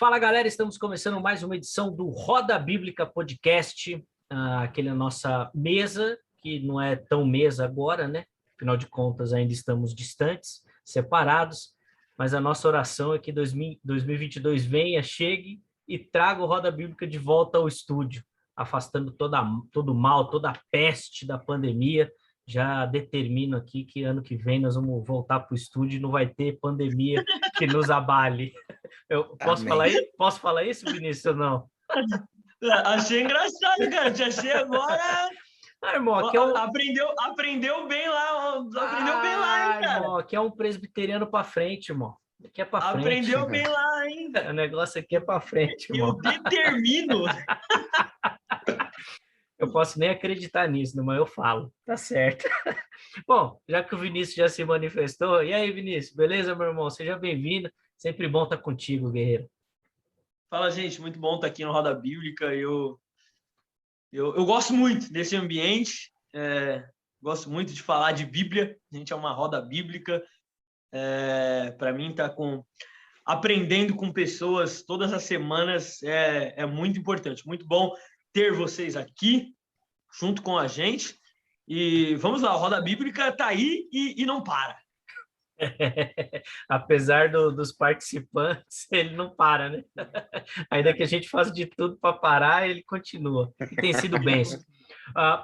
Fala, galera, estamos começando mais uma edição do Roda Bíblica Podcast, aquele a nossa mesa, que não é tão mesa agora, né? Afinal de contas, ainda estamos distantes, separados, mas a nossa oração é que 2022 venha, chegue e traga o Roda Bíblica de volta ao estúdio, afastando todo o mal, toda a peste da pandemia. Já determino aqui que ano que vem nós vamos voltar para o estúdio e não vai ter pandemia que nos abale. Eu posso falar isso? Posso falar isso, Vinícius, ou não? Achei engraçado, cara. Te achei agora. Irmão, aqui aprendeu bem lá, aprendeu bem lá, hein, cara. Irmão, aqui é um presbiteriano para frente, irmão. Aqui é para frente. Aprendeu bem lá, hein. O negócio aqui é para frente, irmão. Eu determino. Eu posso nem acreditar nisso, mas eu falo. Tá certo. Bom, já que o Vinícius já se manifestou, e aí, Vinícius, beleza, meu irmão? Seja bem-vindo. Sempre bom estar contigo, guerreiro. Fala, gente. Muito bom estar aqui no Roda Bíblica. Eu gosto muito desse ambiente. Gosto muito de falar de Bíblia. A gente é uma roda bíblica. Para mim, aprendendo com pessoas todas as semanas é muito importante. Muito bom ter vocês aqui junto com a gente. E vamos lá, a Roda Bíblica está aí e não para. Apesar dos participantes, ele não para, né? Ainda que a gente faça de tudo para parar, ele continua. E tem sido bênção.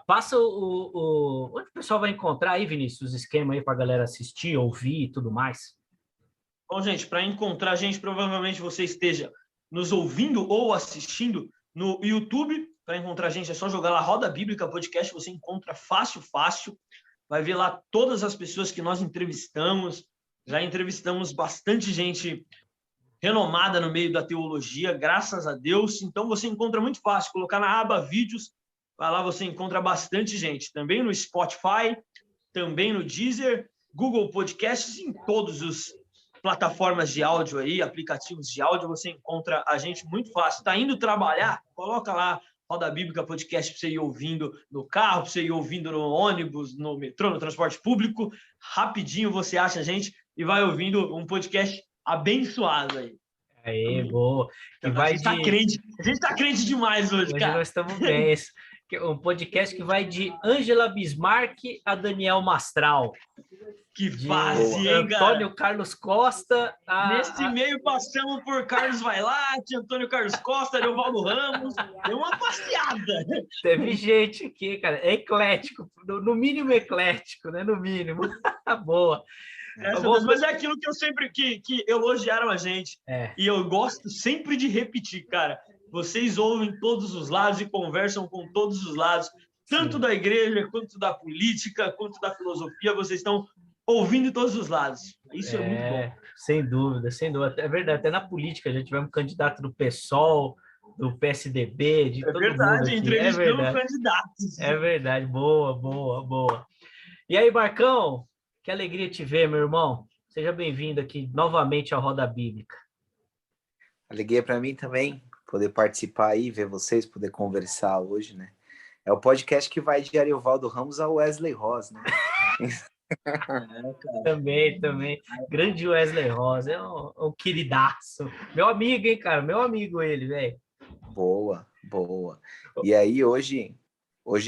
Passa onde o pessoal vai encontrar aí, Vinícius, os esquemas aí para a galera assistir, ouvir e tudo mais. Bom, gente, para encontrar a gente, provavelmente você esteja nos ouvindo ou assistindo no YouTube. Para encontrar a gente é só jogar lá Roda Bíblica Podcast, você encontra fácil. Vai ver lá todas as pessoas que nós entrevistamos. Já entrevistamos bastante gente renomada no meio da teologia, graças a Deus. Então você encontra muito fácil, colocar na aba vídeos, vai lá, você encontra bastante gente. Também no Spotify, também no Deezer, Google Podcasts, em todas as plataformas de áudio aí, aplicativos de áudio, você encontra a gente muito fácil. Está indo trabalhar? Coloca lá Roda Bíblica Podcast para você ir ouvindo no carro, para você ir ouvindo no ônibus, no metrô, no transporte público. Rapidinho você acha a gente e vai ouvindo um podcast abençoado aí. Aí, boa. A gente tá crente demais hoje, cara. Hoje nós estamos bem. Um podcast que vai de Ângela Bismarck a Daniel Mastral. Que fase, hein, cara? Antônio Carlos Costa. Nesse meio passamos por Carlos Vailate, Antônio Carlos Costa, Ariovaldo Ramos. Deu uma passeada. Teve gente aqui, cara. É eclético. No mínimo eclético, né? No mínimo. Boa. Mas é aquilo que eu sempre que elogiaram a gente. E eu gosto sempre de repetir, cara. Vocês ouvem todos os lados e conversam com todos os lados. Tanto da igreja, quanto da política, quanto da filosofia. Vocês estão ouvindo todos os lados. Isso é muito bom. Sem dúvida, sem dúvida. É verdade, até na política, já tivemos candidato do PSOL, do PSDB, de todo mundo aqui. Entrevistando candidatos. É verdade, boa. E aí, Marcão, que alegria te ver, meu irmão. Seja bem-vindo aqui novamente à Roda Bíblica. Alegria para mim também, poder participar aí, ver vocês, poder conversar hoje, né? É o podcast que vai de Ariovaldo Ramos ao Wesley Ross, né? Também. Grande Wesley Rosa, é um queridaço. Meu amigo, hein, cara? Meu amigo ele, velho. Boa. E aí, hoje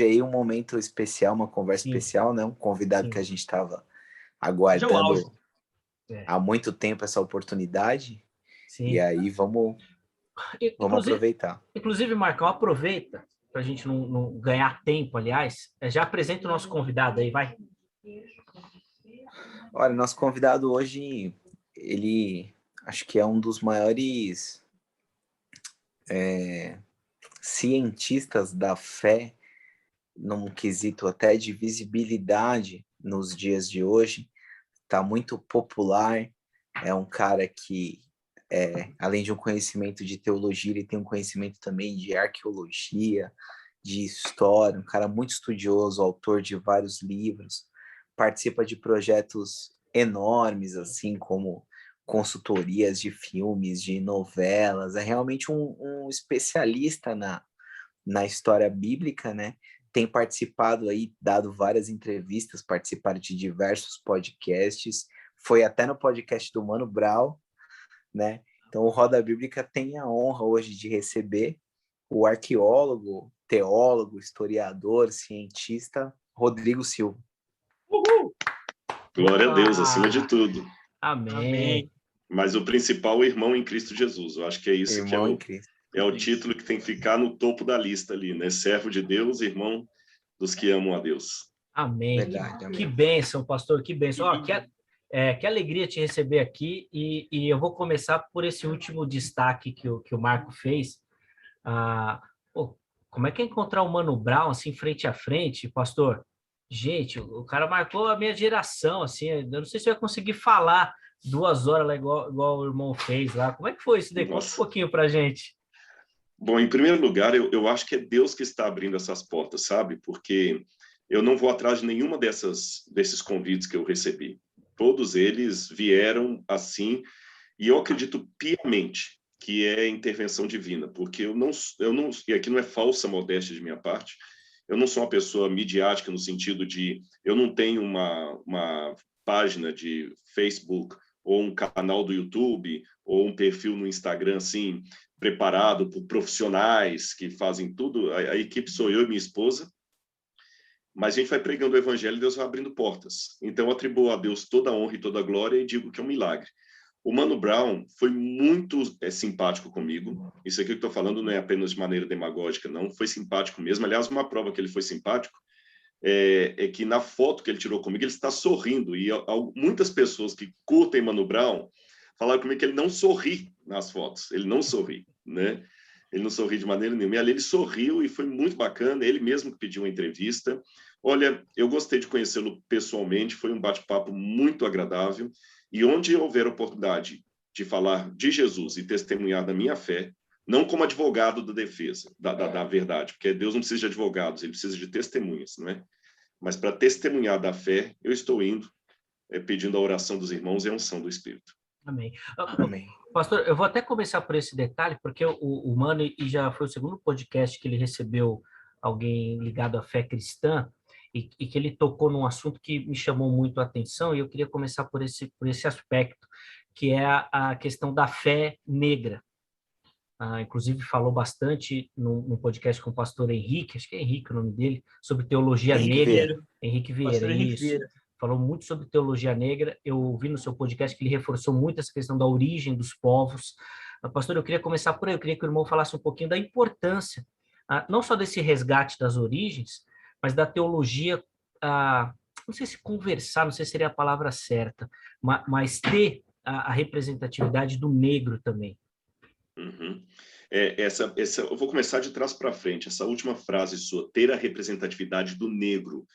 aí um momento especial, uma conversa especial, né? Um convidado que a gente estava aguardando há muito tempo essa oportunidade. Sim. E aí, vamos aproveitar. Inclusive, Marcão, aproveita, para a gente não ganhar tempo, aliás. Já apresenta o nosso convidado aí, vai. Olha, nosso convidado hoje, ele acho que é um dos maiores cientistas da fé, num quesito até de visibilidade nos dias de hoje. Está muito popular, é um cara que, além de um conhecimento de teologia, ele tem um conhecimento também de arqueologia, de história, um cara muito estudioso, autor de vários livros, participa de projetos enormes, assim como consultorias de filmes, de novelas, é realmente um especialista na história bíblica, né? Tem participado aí, dado várias entrevistas, participado de diversos podcasts, foi até no podcast do Mano Brown, né? Então, o Roda Bíblica tem a honra hoje de receber o arqueólogo, teólogo, historiador, cientista, Rodrigo Silva. Uhul! Glória a Deus, acima de tudo. Amém. Mas o principal, o irmão em Cristo Jesus. Eu acho que é isso Irmão em que Cristo. é o título que tem que ficar no topo da lista ali, né? Servo de Deus, irmão dos que amam a Deus. Amém. Verdade, Que amém. bênção, pastor, que bênção. Ó, que alegria te receber aqui, e eu vou começar por esse último destaque que o Marco fez. Pô, como é que é encontrar o Mano Brown assim, frente a frente, pastor? Gente, o cara marcou a minha geração, assim, eu não sei se eu ia conseguir falar 2 horas lá, igual o irmão fez lá. Como é que foi isso daí? Conta um pouquinho pra gente. Bom, em primeiro lugar, eu acho que é Deus que está abrindo essas portas, sabe? Porque eu não vou atrás de nenhuma desses convites que eu recebi. Todos eles vieram assim, e eu acredito piamente que é intervenção divina, porque eu não, e aqui não é falsa modéstia de minha parte, eu não sou uma pessoa midiática no sentido de, eu não tenho uma página de Facebook, ou um canal do YouTube, ou um perfil no Instagram, assim, preparado por profissionais que fazem tudo. A equipe sou eu e minha esposa, mas a gente vai pregando o evangelho e Deus vai abrindo portas. Então, eu atribuo a Deus toda a honra e toda a glória e digo que é um milagre. O Mano Brown foi muito simpático comigo. Isso aqui que eu estou falando não é apenas de maneira demagógica, não. Foi simpático mesmo. Aliás, uma prova que ele foi simpático é que na foto que ele tirou comigo, ele está sorrindo. E muitas pessoas que curtem Mano Brown falaram comigo que ele não sorri nas fotos. Ele não sorri, né? Ele não sorri de maneira nenhuma. E ali ele sorriu e foi muito bacana. Ele mesmo que pediu uma entrevista. Olha, eu gostei de conhecê-lo pessoalmente. Foi um bate-papo muito agradável. E onde houver oportunidade de falar de Jesus e testemunhar da minha fé, não como advogado da defesa, da verdade, porque Deus não precisa de advogados, ele precisa de testemunhas, não é? Mas para testemunhar da fé, eu estou indo, pedindo a oração dos irmãos e a unção do Espírito. Amém. Amém. Pastor, eu vou até começar por esse detalhe, porque o Mano, e já foi o segundo podcast que ele recebeu alguém ligado à fé cristã, e que ele tocou num assunto que me chamou muito a atenção, e eu queria começar por esse aspecto, que é a questão da fé negra. Inclusive falou bastante num podcast com o pastor Henrique, acho que é Henrique o nome dele, sobre teologia negra. Henrique Vieira, Pastor Henrique isso. Vieira. Falou muito sobre teologia negra. Eu ouvi no seu podcast que ele reforçou muito essa questão da origem dos povos. Pastor, eu queria começar por aí. Eu queria que o irmão falasse um pouquinho da importância, não só desse resgate das origens, mas da teologia, não sei se conversar, não sei se seria a palavra certa, mas ter a representatividade do negro também. Uhum. Eu vou começar de trás para frente. Essa última frase sua, ter a representatividade do negro.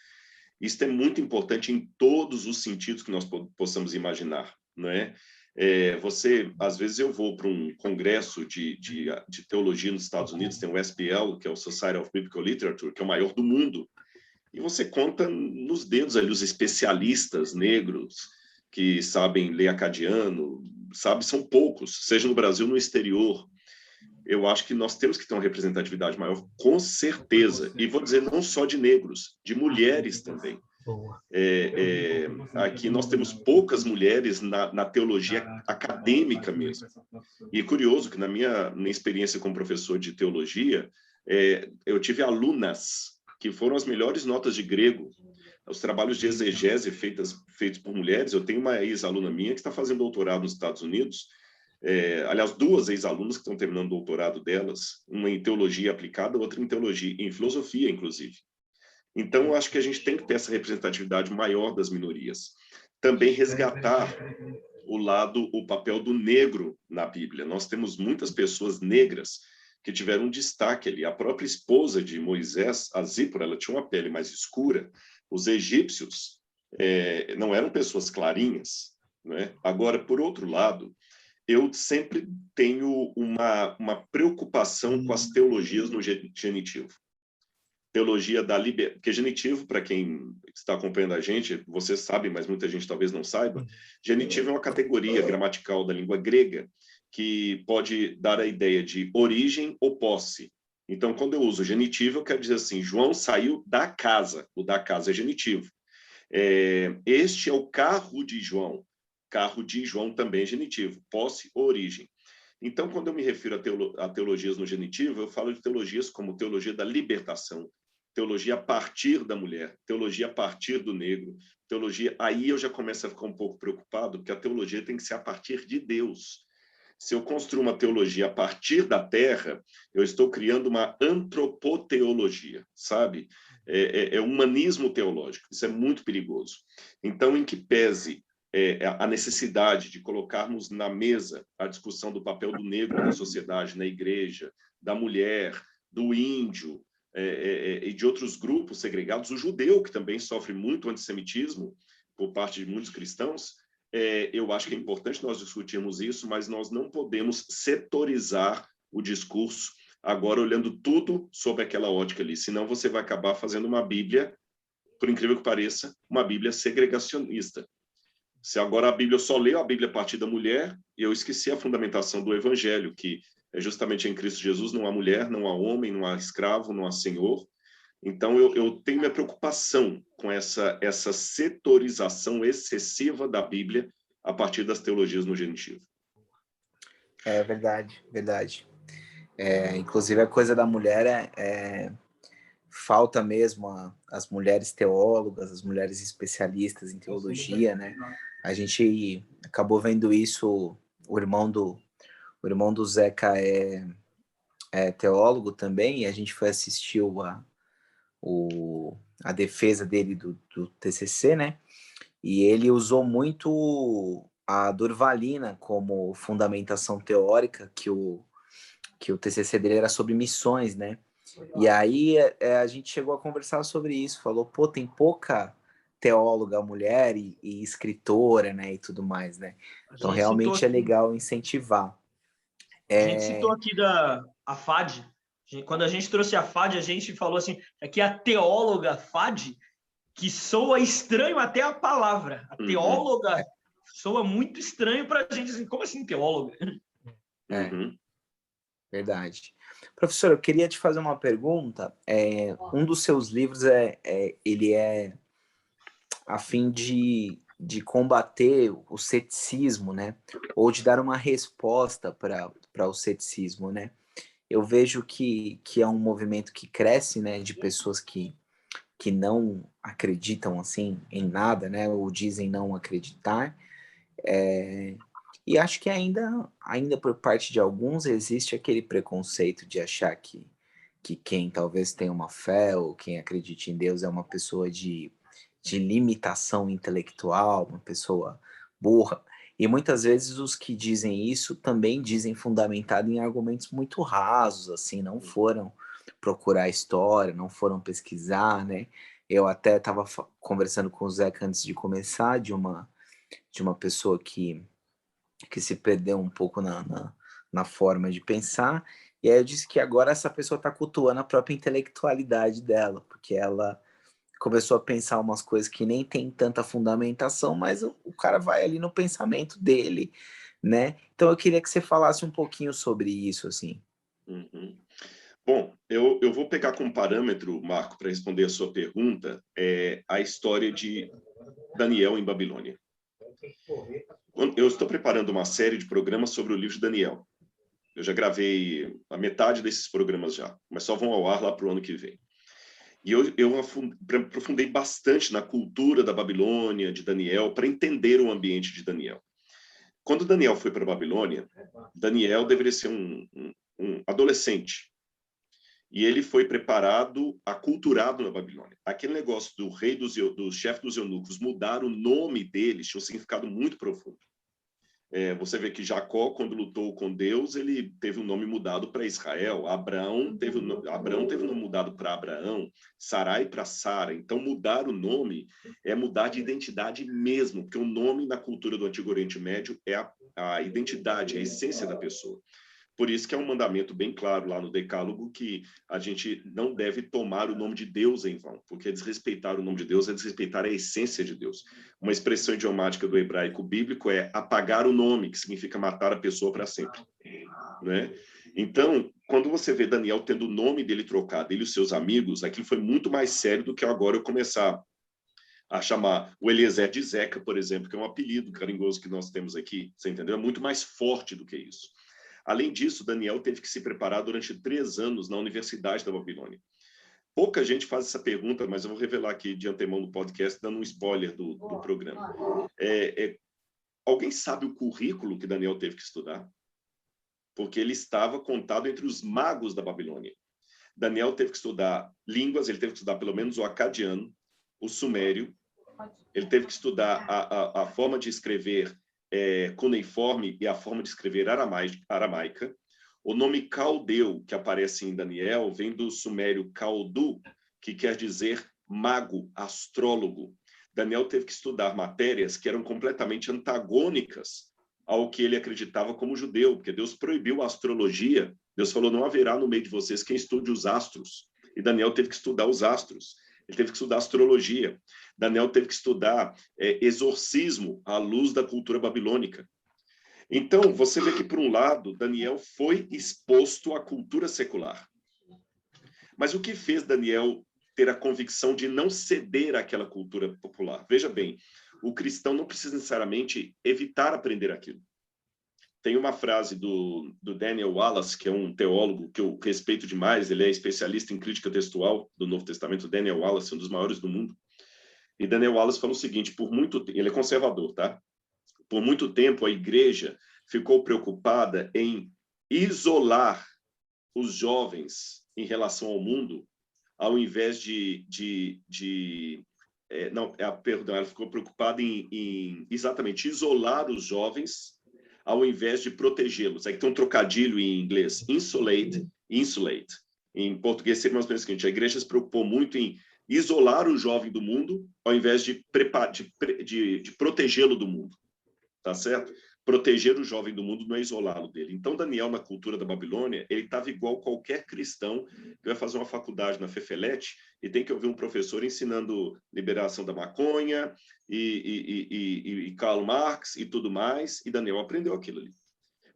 Isso é muito importante em todos os sentidos que nós possamos imaginar, não é? Às vezes eu vou para um congresso de teologia nos Estados Unidos, tem o SBL, que é o Society of Biblical Literature, que é o maior do mundo, e você conta nos dedos ali os especialistas negros que sabem ler acadiano, sabe, são poucos, seja no Brasil ou no exterior. Eu acho que nós temos que ter uma representatividade maior, com certeza. E vou dizer, não só de negros, de mulheres também. Aqui nós temos poucas mulheres na teologia acadêmica mesmo. E é curioso que na minha experiência como professor de teologia, eu tive alunas que foram as melhores notas de grego. Os trabalhos de exegese feitos por mulheres. Eu tenho uma ex-aluna minha que está fazendo doutorado nos Estados Unidos. Aliás, 2 ex-alunas que estão terminando o doutorado delas, uma em teologia aplicada, outra em teologia, em filosofia, inclusive. Então, eu acho que a gente tem que ter essa representatividade maior das minorias. Também resgatar o papel do negro na Bíblia. Nós temos muitas pessoas negras que tiveram um destaque ali. A própria esposa de Moisés, a Zípora, ela tinha uma pele mais escura. Os egípcios não eram pessoas clarinhas, né? Agora, por outro lado, eu sempre tenho uma preocupação com as teologias no genitivo. Teologia da liberdade, porque genitivo, para quem está acompanhando a gente, você sabe, mas muita gente talvez não saiba, genitivo é uma categoria gramatical da língua grega que pode dar a ideia de origem ou posse. Então, quando eu uso genitivo, eu quero dizer assim, João saiu da casa, o da casa é genitivo. Este é o carro de João também é genitivo, posse ou origem. Então, quando eu me refiro a teologias no genitivo, eu falo de teologias como teologia da libertação, teologia a partir da mulher, teologia a partir do negro, teologia... Aí eu já começo a ficar um pouco preocupado, porque a teologia tem que ser a partir de Deus. Se eu construo uma teologia a partir da terra, eu estou criando uma antropoteologia, sabe? É humanismo teológico. Isso é muito perigoso. Então, em que pese a necessidade de colocarmos na mesa a discussão do papel do negro na sociedade, na igreja, da mulher, do índio, e de outros grupos segregados, o judeu, que também sofre muito antissemitismo por parte de muitos cristãos, eu acho que é importante nós discutirmos isso, mas nós não podemos setorizar o discurso agora olhando tudo sob aquela ótica ali, senão você vai acabar fazendo uma Bíblia, por incrível que pareça, uma Bíblia segregacionista. Se agora a Bíblia, eu só leio a Bíblia a partir da mulher, e eu esqueci a fundamentação do Evangelho, que é justamente em Cristo Jesus não há mulher, não há homem, não há escravo, não há senhor. Então, eu tenho minha preocupação com essa setorização excessiva da Bíblia a partir das teologias no genitivo. É verdade, verdade. Inclusive, a coisa da mulher falta mesmo as mulheres teólogas, as mulheres especialistas em teologia, né? A gente acabou vendo isso, o irmão do Zeca é teólogo também, e a gente foi assistir a defesa dele do TCC, né? E ele usou muito a Durvalina como fundamentação teórica, que o TCC dele era sobre missões, né? E aí a gente chegou a conversar sobre isso, falou, pô, tem pouca teóloga mulher e escritora, né, e tudo mais, né? Então realmente é legal incentivar. A gente citou aqui a FAD. Quando a gente trouxe a FAD, a gente falou assim, aqui a teóloga FAD, que soa estranho até a palavra. A teóloga soa muito estranho para a gente, assim, como assim teóloga? Verdade. Professor, eu queria te fazer uma pergunta. Um dos seus livros ele é a fim de combater o ceticismo, né? Ou de dar uma resposta para o ceticismo, né? Eu vejo que é um movimento que cresce, né? De pessoas que não acreditam assim em nada, né? Ou dizem não acreditar. E acho que ainda por parte de alguns existe aquele preconceito de achar que quem talvez tenha uma fé ou quem acredite em Deus é uma pessoa de limitação intelectual, uma pessoa burra. E muitas vezes os que dizem isso também dizem fundamentado em argumentos muito rasos, assim, não foram procurar história, não foram pesquisar, né? Eu até estava conversando com o Zeca antes de começar, de uma pessoa que se perdeu um pouco na forma de pensar, e aí eu disse que agora essa pessoa está cultuando a própria intelectualidade dela, porque ela começou a pensar umas coisas que nem tem tanta fundamentação, mas o cara vai ali no pensamento dele, né? Então eu queria que você falasse um pouquinho sobre isso, assim. Bom, eu vou pegar como parâmetro, Marco, para responder a sua pergunta, a história de Daniel em Babilônia. Eu estou preparando uma série de programas sobre o livro de Daniel. Eu já gravei a metade desses programas já, mas só vão ao ar lá para o ano que vem. E eu aprofundei bastante na cultura da Babilônia, de Daniel, para entender o ambiente de Daniel. Quando Daniel foi para a Babilônia, Daniel deveria ser um adolescente. E ele foi preparado, aculturado na Babilônia. Aquele negócio do rei do chefe dos eunucos mudar o nome deles tinha um significado muito profundo. Você vê que Jacó, quando lutou com Deus, ele teve o nome mudado para Israel. Abraão teve o nome mudado para Abraão. Sarai para Sara. Então, mudar o nome é mudar de identidade mesmo, porque o nome na cultura do Antigo Oriente Médio é a identidade, a essência da pessoa. Por isso que é um mandamento bem claro lá no Decálogo que a gente não deve tomar o nome de Deus em vão, porque desrespeitar o nome de Deus é desrespeitar a essência de Deus. Uma expressão idiomática do hebraico bíblico é apagar o nome, que significa matar a pessoa para sempre. Né? Então, quando você vê Daniel tendo o nome dele trocado, ele e os seus amigos, aquilo foi muito mais sério do que agora eu começar a chamar o Eliezer de Zeca, por exemplo, que é um apelido carinhoso que nós temos aqui, você entendeu? É muito mais forte do que isso. Além disso, Daniel teve que se preparar durante 3 anos na Universidade da Babilônia. Pouca gente faz essa pergunta, mas eu vou revelar aqui de antemão no podcast, dando um spoiler do programa. Alguém sabe o currículo que Daniel teve que estudar? Porque ele estava contado entre os magos da Babilônia. Daniel teve que estudar línguas, ele teve que estudar pelo menos o acadiano, o sumério, ele teve que estudar a forma de escrever cuneiforme e a forma de escrever aramaica. O nome caldeu, que aparece em Daniel, vem do sumério caldu, que quer dizer mago, astrólogo. Daniel teve que estudar matérias que eram completamente antagônicas ao que ele acreditava como judeu, porque Deus proibiu a astrologia. Deus falou, não haverá no meio de vocês quem estude os astros. E Daniel teve que estudar os astros. Ele teve que estudar astrologia. Daniel teve que estudar exorcismo à luz da cultura babilônica. Então, você vê que, por um lado, Daniel foi exposto à cultura secular. Mas o que fez Daniel ter a convicção de não ceder àquela cultura popular? Veja bem, o cristão não precisa necessariamente evitar aprender aquilo. Tem uma frase do Daniel Wallace, que é um teólogo que eu respeito demais, ele é especialista em crítica textual do Novo Testamento. Daniel Wallace, um dos maiores do mundo. E Daniel Wallace fala o seguinte, ele é conservador, tá? Por muito tempo, a igreja ficou preocupada em isolar os jovens em relação ao mundo, ao invés ela ficou preocupada em exatamente isolar os jovens, ao invés de protegê-los. Aí tem um trocadilho em inglês, insulate. Em português seria mais ou menos o seguinte, a igreja se preocupou muito em isolar o jovem do mundo, ao invés de protegê-lo do mundo. Tá certo? Proteger o jovem do mundo não é isolá-lo dele. Então, Daniel, na cultura da Babilônia, ele estava igual qualquer cristão que vai fazer uma faculdade na Fefelete e tem que ouvir um professor ensinando liberação da maconha e Karl Marx e tudo mais, e Daniel aprendeu aquilo ali.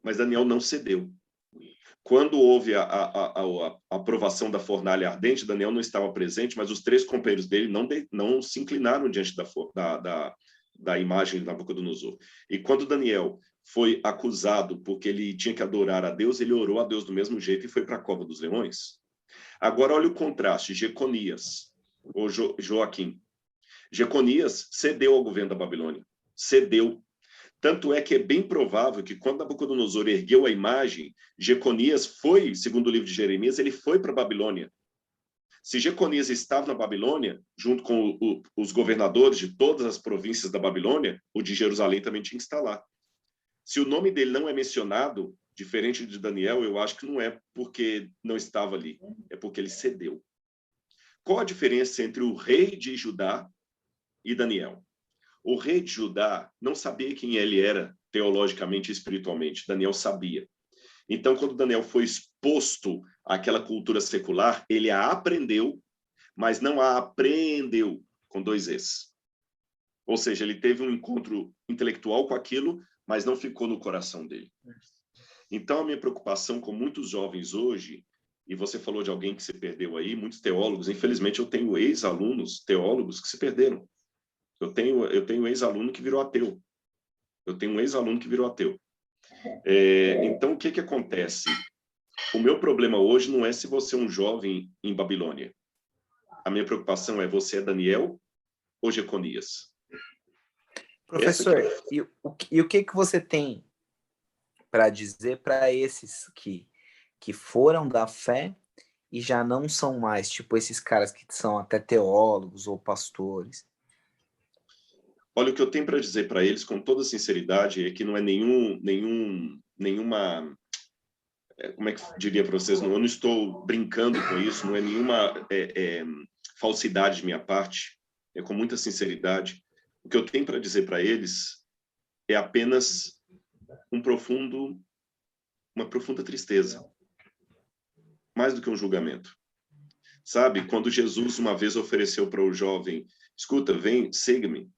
Mas Daniel não cedeu. Quando houve a aprovação da fornalha ardente, Daniel não estava presente, mas os 3 companheiros dele não se inclinaram diante da imagem de Nabucodonosor. E quando Daniel foi acusado porque ele tinha que adorar a Deus, ele orou a Deus do mesmo jeito e foi para a cova dos leões. Agora, olha o contraste, Jeconias, ou Joaquim. Jeconias cedeu ao governo da Babilônia. Cedeu. Tanto é que é bem provável que quando Nabucodonosor ergueu a imagem, Jeconias foi, segundo o livro de Jeremias, ele foi para a Babilônia. Se Jeconias estava na Babilônia, junto com os governadores de todas as províncias da Babilônia, o de Jerusalém também tinha que estar lá. Se o nome dele não é mencionado, diferente de Daniel, eu acho que não é porque não estava ali, é porque ele cedeu. Qual a diferença entre o rei de Judá e Daniel? O rei de Judá não sabia quem ele era teologicamente e espiritualmente. Daniel sabia. Então, quando Daniel foi exposto àquela cultura secular, ele a aprendeu, mas não a aprendeu com 2 Es. Ou seja, ele teve um encontro intelectual com aquilo, mas não ficou no coração dele. Então, a minha preocupação com muitos jovens hoje, e você falou de alguém que se perdeu aí, muitos teólogos, infelizmente eu tenho ex-alunos teólogos que se perderam. Eu tenho ex-aluno que virou ateu. Eu tenho um ex-aluno que virou ateu. Então, o que acontece? O meu problema hoje não é se você é um jovem em Babilônia. A minha preocupação é você é Daniel ou Jeconias? Professor, e o que você tem para dizer para esses que foram da fé e já não são mais, tipo esses caras que são até teólogos ou pastores? Olha, o que eu tenho para dizer para eles, com toda sinceridade, é que não é nenhuma... Como é que eu diria para vocês? Eu não estou brincando com isso, não é nenhuma falsidade de minha parte, é com muita sinceridade. O que eu tenho para dizer para eles é apenas uma profunda tristeza, mais do que um julgamento. Sabe, quando Jesus uma vez ofereceu para o jovem, escuta, vem, siga-me,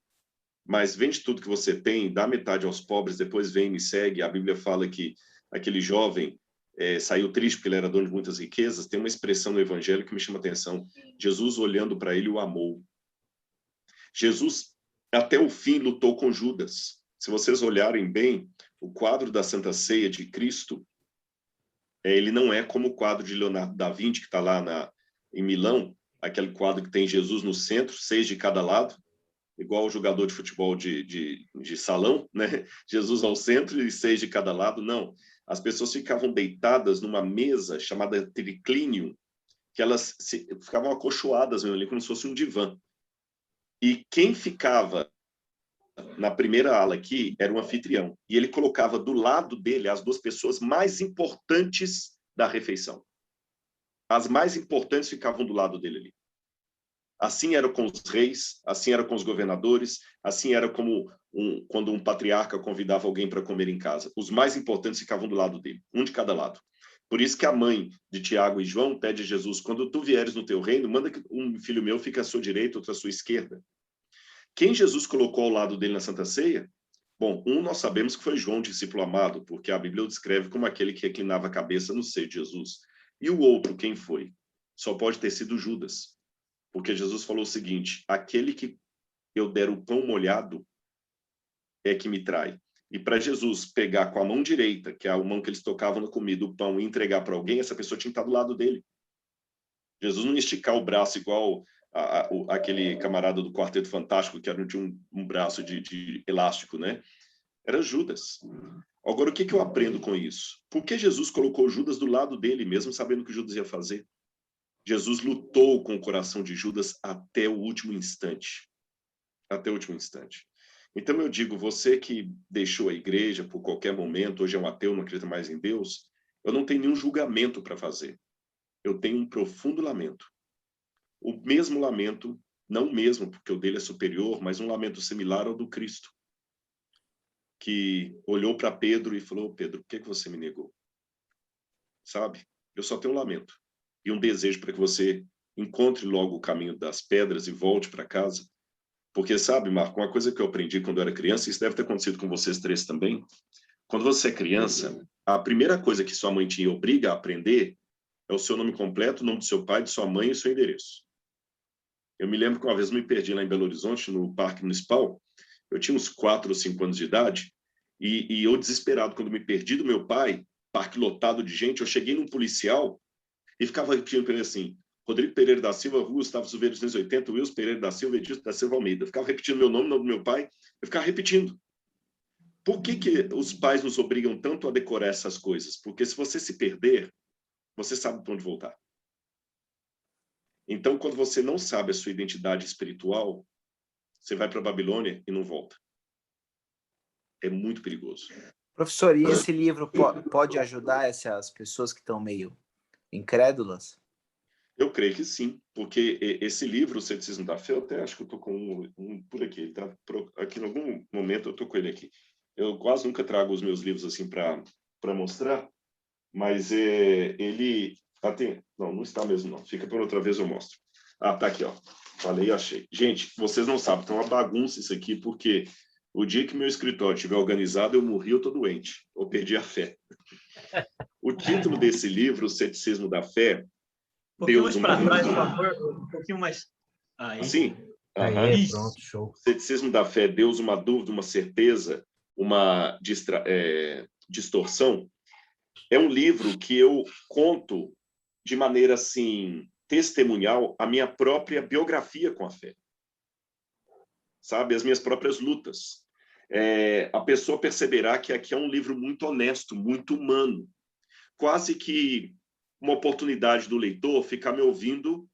mas vende tudo que você tem, dá metade aos pobres, depois vem e me segue. A Bíblia fala que aquele jovem saiu triste porque ele era dono de muitas riquezas. Tem uma expressão no Evangelho que me chama a atenção. Jesus, olhando para ele, o amou. Jesus, até o fim, lutou com Judas. Se vocês olharem bem, o quadro da Santa Ceia de Cristo, Ele não é como o quadro de Leonardo da Vinci, que está lá em Milão, aquele quadro que tem Jesus no centro, 6 de cada lado, igual o jogador de futebol de salão, né? Jesus ao centro e 6 de cada lado. Não. As pessoas ficavam deitadas numa mesa chamada triclínio, que elas ficavam acolchoadas mesmo ali, como se fosse um divã. E quem ficava na primeira ala aqui era um anfitrião. E ele colocava do lado dele as 2 pessoas mais importantes da refeição. As mais importantes ficavam do lado dele ali. Assim era com os reis, assim era com os governadores, assim era como quando um patriarca convidava alguém para comer em casa. Os mais importantes ficavam do lado dele, um de cada lado. Por isso que a mãe de Tiago e João pede a Jesus, quando tu vieres no teu reino, manda que um filho meu fique à sua direita, outro à sua esquerda. Quem Jesus colocou ao lado dele na Santa Ceia? Bom, nós sabemos que foi João, discípulo amado, porque a Bíblia o descreve como aquele que reclinava a cabeça no seio de Jesus. E o outro, quem foi? Só pode ter sido Judas. Porque Jesus falou o seguinte, aquele que eu der o pão molhado é que me trai. E para Jesus pegar com a mão direita, que é a mão que eles tocavam na comida, o pão, e entregar para alguém, essa pessoa tinha que estar do lado dele. Jesus não ia esticar o braço igual aquele camarada do Quarteto Fantástico, que tinha um braço de elástico, né? Era Judas. Agora, o que eu aprendo com isso? Por que Jesus colocou Judas do lado dele, mesmo sabendo o que Judas ia fazer? Jesus lutou com o coração de Judas até o último instante. Até o último instante. Então eu digo, você que deixou a igreja por qualquer momento, hoje é um ateu, não acredita mais em Deus, eu não tenho nenhum julgamento para fazer. Eu tenho um profundo lamento. O mesmo lamento, não o mesmo, porque o dele é superior, mas um lamento similar ao do Cristo, que olhou para Pedro e falou, Pedro, por que você me negou? Sabe? Eu só tenho um lamento. E um desejo para que você encontre logo o caminho das pedras e volte para casa. Porque, sabe, Marco, uma coisa que eu aprendi quando eu era criança, isso deve ter acontecido com vocês 3 também, quando você é criança, a primeira coisa que sua mãe te obriga a aprender é o seu nome completo, o nome do seu pai, de sua mãe e o seu endereço. Eu me lembro que uma vez eu me perdi lá em Belo Horizonte, no Parque Municipal, eu tinha uns 4 ou 5 anos de idade, e eu desesperado, quando me perdi do meu pai, parque lotado de gente, eu cheguei num policial e ficava repetindo para ele assim, Rodrigo Pereira da Silva, Rua Gustavo Silveira 280, Wilson Pereira da Silva, Edilson da Silva Almeida. Eu ficava repetindo meu nome, o nome do meu pai, eu ficava repetindo. Por que os pais nos obrigam tanto a decorar essas coisas? Porque se você se perder, você sabe para onde voltar. Então, quando você não sabe a sua identidade espiritual, você vai para a Babilônia e não volta. É muito perigoso. Professor, e esse livro pode ajudar essas pessoas que estão meio incrédulas? Eu creio que sim, porque esse livro, O Ceticismo da Fé, eu até acho que eu estou com um por aqui, ele tá aqui em algum momento eu estou com ele aqui. Eu quase nunca trago os meus livros assim para mostrar, mas ele... não está mesmo não, fica por outra vez eu mostro. Ah, tá aqui, ó. Falei, achei. Gente, vocês não sabem, tá uma bagunça isso aqui, porque o dia que meu escritório estiver organizado, eu morri, eu estou doente, eu perdi a fé. O título desse livro, O Ceticismo da Fé, um pouquinho mais para trás, por favor. Um pouquinho mais. Aí. Assim? Aí, pronto, show. Ceticismo da Fé, Deus, uma dúvida, uma certeza, uma distorção. É um livro que eu conto de maneira assim testemunhal a minha própria biografia com a fé. Sabe? As minhas próprias lutas. A pessoa perceberá que aqui é um livro muito honesto, muito humano. Quase que uma oportunidade do leitor ficar me ouvindo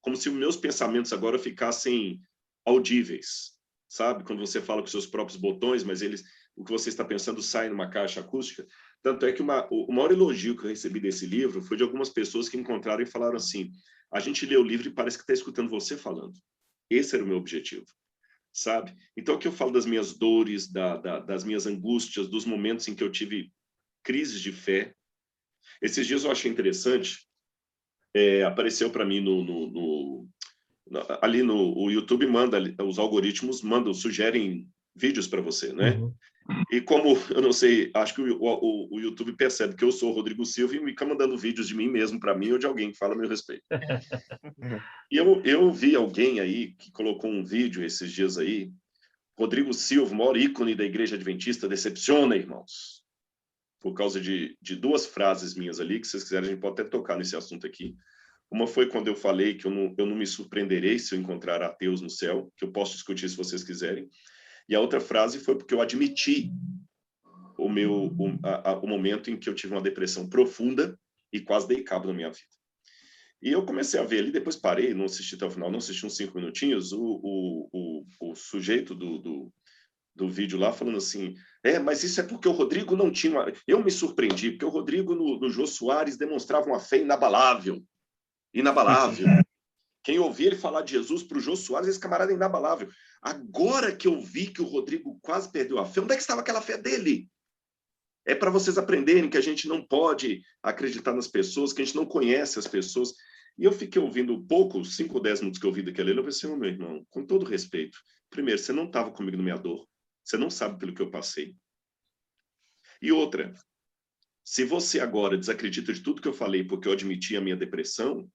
como se os meus pensamentos agora ficassem audíveis, sabe? Quando você fala com seus próprios botões, mas o que você está pensando sai numa caixa acústica. Tanto é que o maior elogio que eu recebi desse livro foi de algumas pessoas que encontraram e falaram assim, a gente lê o livro e parece que está escutando você falando. Esse era o meu objetivo, sabe? Então, aqui eu falo das minhas dores, das minhas angústias, dos momentos em que eu tive crises de fé. Esses dias eu achei interessante, apareceu para mim ali no YouTube, os algoritmos sugerem vídeos para você, né? Uhum. E como, eu não sei, acho que o YouTube percebe que eu sou o Rodrigo Silva e fica mandando vídeos de mim mesmo para mim ou de alguém que fala a meu respeito. E eu vi alguém aí que colocou um vídeo esses dias aí, Rodrigo Silva, o maior ícone da Igreja Adventista, decepciona, irmãos. por causa de duas frases minhas ali, que se vocês quiserem a gente pode até tocar nesse assunto aqui. Uma foi quando eu falei que eu não me surpreenderei se eu encontrar ateus no céu, que eu posso discutir se vocês quiserem. E a outra frase foi porque eu admiti o momento em que eu tive uma depressão profunda e quase dei cabo na minha vida. E eu comecei a ver ali, depois parei, não assisti até o final, não assisti uns 5 minutinhos, o sujeito do vídeo lá falando assim, mas isso é porque o Rodrigo não tinha... Eu me surpreendi, porque o Rodrigo no Jô Soares demonstrava uma fé inabalável. Inabalável. Quem ouvia ele falar de Jesus para o Jô Soares, esse camarada é inabalável. Agora que eu vi que o Rodrigo quase perdeu a fé, onde é que estava aquela fé dele? É para vocês aprenderem que a gente não pode acreditar nas pessoas, que a gente não conhece as pessoas. E eu fiquei ouvindo pouco, 5 ou 10 minutos que eu ouvi daquele, eu pensei, meu irmão, com todo respeito, primeiro, você não estava comigo na minha dor, você não sabe pelo que eu passei. E outra, se você agora desacredita de tudo que eu falei porque eu admiti a minha depressão, o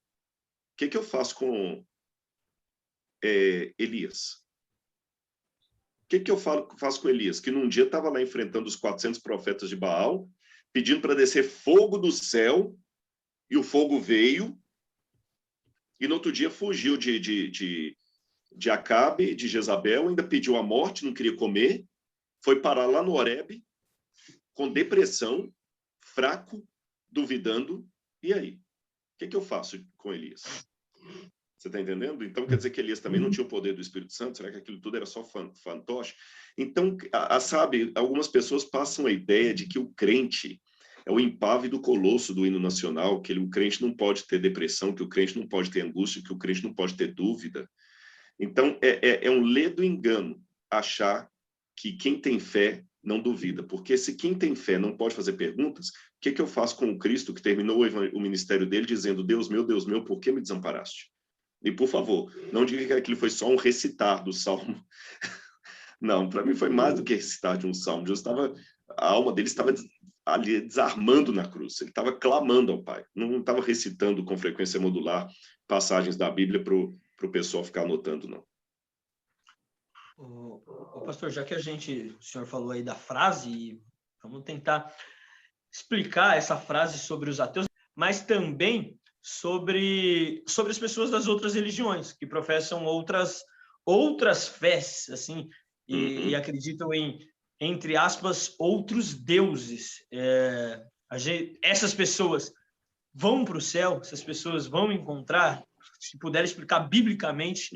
que eu faço com Elias? O que eu faço com Elias? Que num dia estava lá enfrentando os 400 profetas de Baal, pedindo para descer fogo do céu, e o fogo veio, e no outro dia fugiu de Acabe, de Jezabel, ainda pediu a morte, não queria comer, foi parar lá no Horebe, com depressão, fraco, duvidando, e aí? O que eu faço com Elias? Você está entendendo? Então, quer dizer que Elias também não tinha o poder do Espírito Santo? Será que aquilo tudo era só fantoche? Então, sabe, algumas pessoas passam a ideia de que o crente é o impávido colosso do hino nacional, que o crente não pode ter depressão, que o crente não pode ter angústia, que o crente não pode ter dúvida. Então, é um ledo engano achar que quem tem fé não duvida, porque se quem tem fé não pode fazer perguntas, o que eu faço com o Cristo que terminou o ministério dele dizendo, Deus meu, por que me desamparaste? E, por favor, não diga que aquilo foi só um recitar do Salmo. Não, para mim foi mais do que recitar de um Salmo. A alma dele estava ali desarmando na cruz. Ele estava clamando ao Pai. Não estava recitando com frequência modular passagens da Bíblia para o pessoal ficar anotando, não. O pastor, já que o senhor falou aí da frase, vamos tentar explicar essa frase sobre os ateus, mas também sobre as pessoas das outras religiões, que professam outras fés, assim, e acreditam em, entre aspas, outros deuses. Essas pessoas vão para o céu? Essas pessoas vão encontrar? Se puder explicar biblicamente.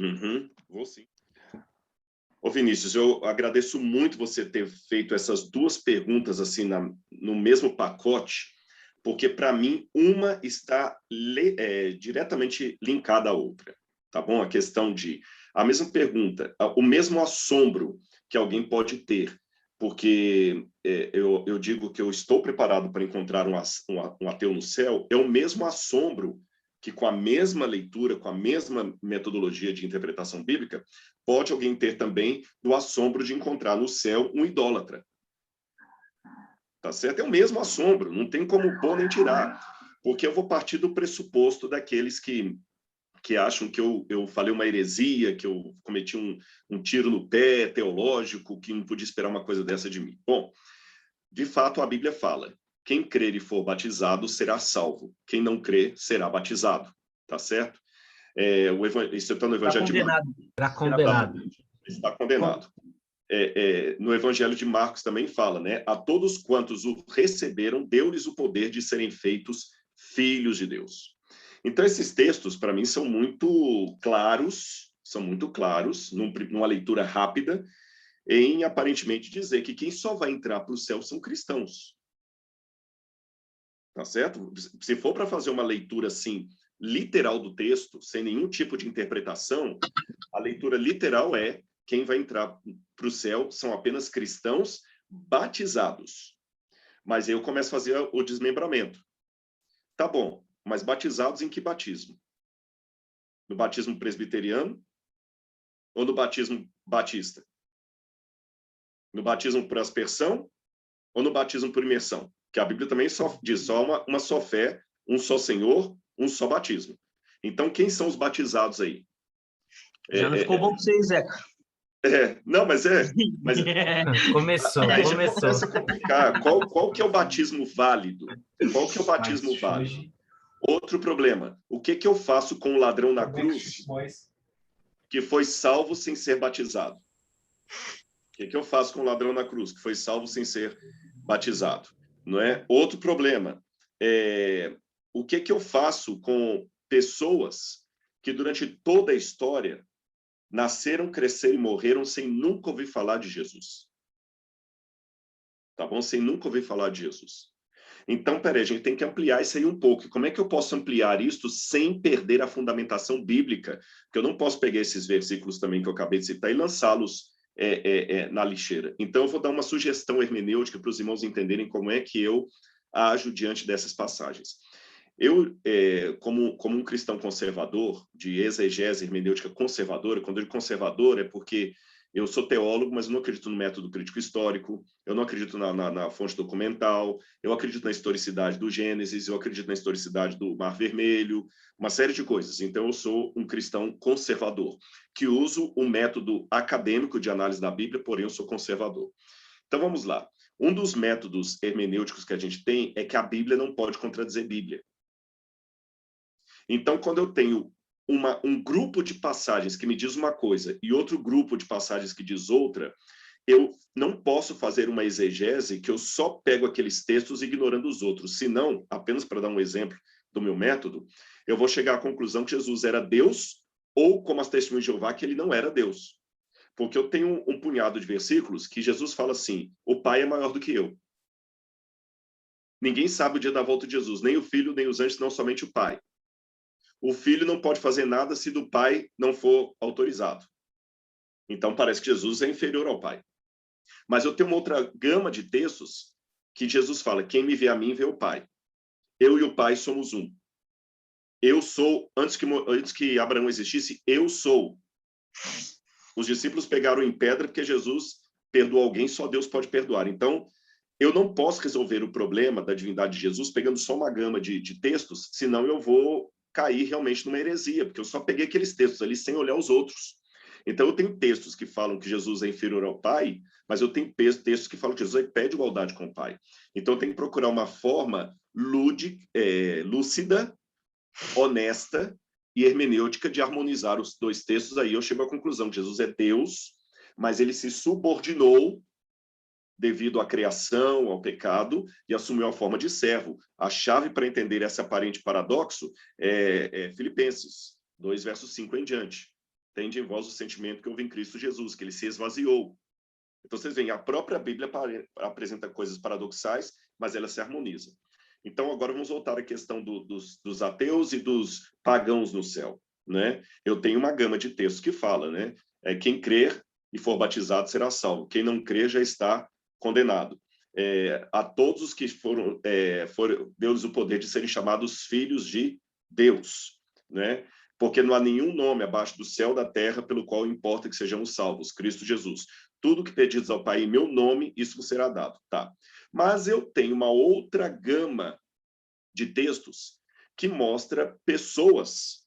Vou sim. Ô Vinícius, eu agradeço muito você ter feito essas duas perguntas assim no mesmo pacote, porque para mim uma está diretamente linkada à outra, tá bom? A questão a mesma pergunta, o mesmo assombro que alguém pode ter, porque eu digo que eu estou preparado para encontrar um ateu no céu, é o mesmo assombro que com a mesma leitura, com a mesma metodologia de interpretação bíblica, pode alguém ter também do assombro de encontrar no céu um idólatra. Tá certo? É o mesmo assombro, não tem como pôr nem tirar, porque eu vou partir do pressuposto daqueles que acham que eu falei uma heresia, que eu cometi um tiro no pé teológico, que não podia esperar uma coisa dessa de mim. Bom, de fato a Bíblia fala, quem crer e for batizado será salvo, quem não crer será batizado, tá certo? Isso está no Evangelho de Marcos. Será condenado. Está condenado. No Evangelho de Marcos também fala, né? A todos quantos o receberam, deu-lhes o poder de serem feitos filhos de Deus. Então, esses textos, para mim, são muito claros, numa leitura rápida, em aparentemente dizer que quem só vai entrar para o céu são cristãos. Tá certo? Se for para fazer uma leitura assim, literal do texto, sem nenhum tipo de interpretação, a leitura literal é quem vai entrar para o céu são apenas cristãos batizados. Mas aí eu começo a fazer o desmembramento. Tá bom, mas batizados em que batismo? No batismo presbiteriano ou no batismo batista? No batismo por aspersão ou no batismo por imersão? Que a Bíblia também diz só uma só fé, um só Senhor, um só batismo. Então, quem são os batizados aí? Já não ficou bom para vocês, Zeca. Não, mas Começou. aí já começa a complicar. Qual que é o batismo válido? Qual que é o batismo válido? Outro problema. O que eu faço com o ladrão na cruz que foi salvo sem ser batizado? O que eu faço com o ladrão na cruz que foi salvo sem ser batizado? Não é? Outro problema. O que eu faço com pessoas que durante toda a história nasceram, cresceram e morreram sem nunca ouvir falar de Jesus? Tá bom? Sem nunca ouvir falar de Jesus. Então, peraí, a gente tem que ampliar isso aí um pouco. Como é que eu posso ampliar isto sem perder a fundamentação bíblica? Porque eu não posso pegar esses versículos também que eu acabei de citar e lançá-los na lixeira. Então, eu vou dar uma sugestão hermenêutica para os irmãos entenderem como é que eu ajo diante dessas passagens. Eu, como um cristão conservador, de exegese hermenêutica conservadora, quando eu digo conservador é porque eu sou teólogo, mas eu não acredito no método crítico histórico, eu não acredito na fonte documental, eu acredito na historicidade do Gênesis, eu acredito na historicidade do Mar Vermelho, uma série de coisas. Então, eu sou um cristão conservador, que uso o método acadêmico de análise da Bíblia, porém eu sou conservador. Então, vamos lá. Um dos métodos hermenêuticos que a gente tem é que a Bíblia não pode contradizer a Bíblia. Então, quando eu tenho um grupo de passagens que me diz uma coisa e outro grupo de passagens que diz outra, eu não posso fazer uma exegese que eu só pego aqueles textos ignorando os outros. Senão, apenas para dar um exemplo do meu método, eu vou chegar à conclusão que Jesus era Deus ou, como as testemunhas de Jeová, que ele não era Deus. Porque eu tenho um punhado de versículos que Jesus fala assim, o Pai é maior do que eu. Ninguém sabe o dia da volta de Jesus, nem o Filho, nem os anjos, não somente o Pai. O filho não pode fazer nada se do pai não for autorizado. Então, parece que Jesus é inferior ao pai. Mas eu tenho uma outra gama de textos que Jesus fala, quem me vê a mim, vê o pai. Eu e o pai somos um. Eu sou, antes que Abraão existisse, eu sou. Os discípulos pegaram em pedra porque Jesus perdoou alguém, só Deus pode perdoar. Então, eu não posso resolver o problema da divindade de Jesus pegando só uma gama de textos, senão eu vou cair realmente numa heresia, porque eu só peguei aqueles textos ali sem olhar os outros. Então, eu tenho textos que falam que Jesus é inferior ao Pai, mas eu tenho textos que falam que Jesus pede igualdade com o Pai. Então, eu tenho que procurar uma forma lúcida, honesta e hermenêutica de harmonizar os dois textos. Aí eu chego à conclusão que Jesus é Deus, mas ele se subordinou devido à criação, ao pecado, e assumiu a forma de servo. A chave para entender esse aparente paradoxo é Filipenses 2, verso 5 em diante. Tende em vós o sentimento que houve em Cristo Jesus, que ele se esvaziou. Então, vocês veem, a própria Bíblia apresenta coisas paradoxais, mas ela se harmoniza. Então, agora vamos voltar à questão dos ateus e dos pagãos no céu. Né? Eu tenho uma gama de textos que fala, né? Quem crer e for batizado será salvo. Quem não crer já está condenado. A todos os que foram deu-lhes o poder de serem chamados filhos de Deus, né? Porque não há nenhum nome abaixo do céu da terra pelo qual importa que sejamos salvos, Cristo Jesus. Tudo que pedires ao Pai em meu nome, isso vos será dado, tá? Mas eu tenho uma outra gama de textos que mostra pessoas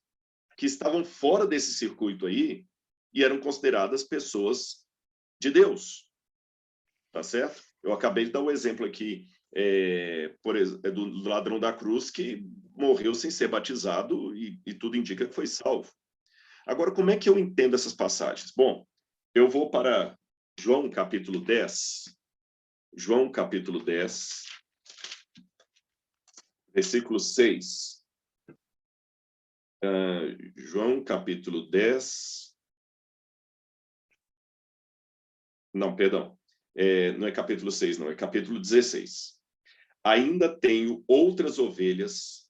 que estavam fora desse circuito aí e eram consideradas pessoas de Deus. Tá certo? Eu acabei de dar um exemplo aqui, do ladrão da cruz que morreu sem ser batizado e tudo indica que foi salvo. Agora, como é que eu entendo essas passagens? Bom, eu vou para João capítulo 10. João capítulo 10, versículo 6. João capítulo 10. Não, perdão. Não é capítulo 6, não, é capítulo 16. Ainda tenho outras ovelhas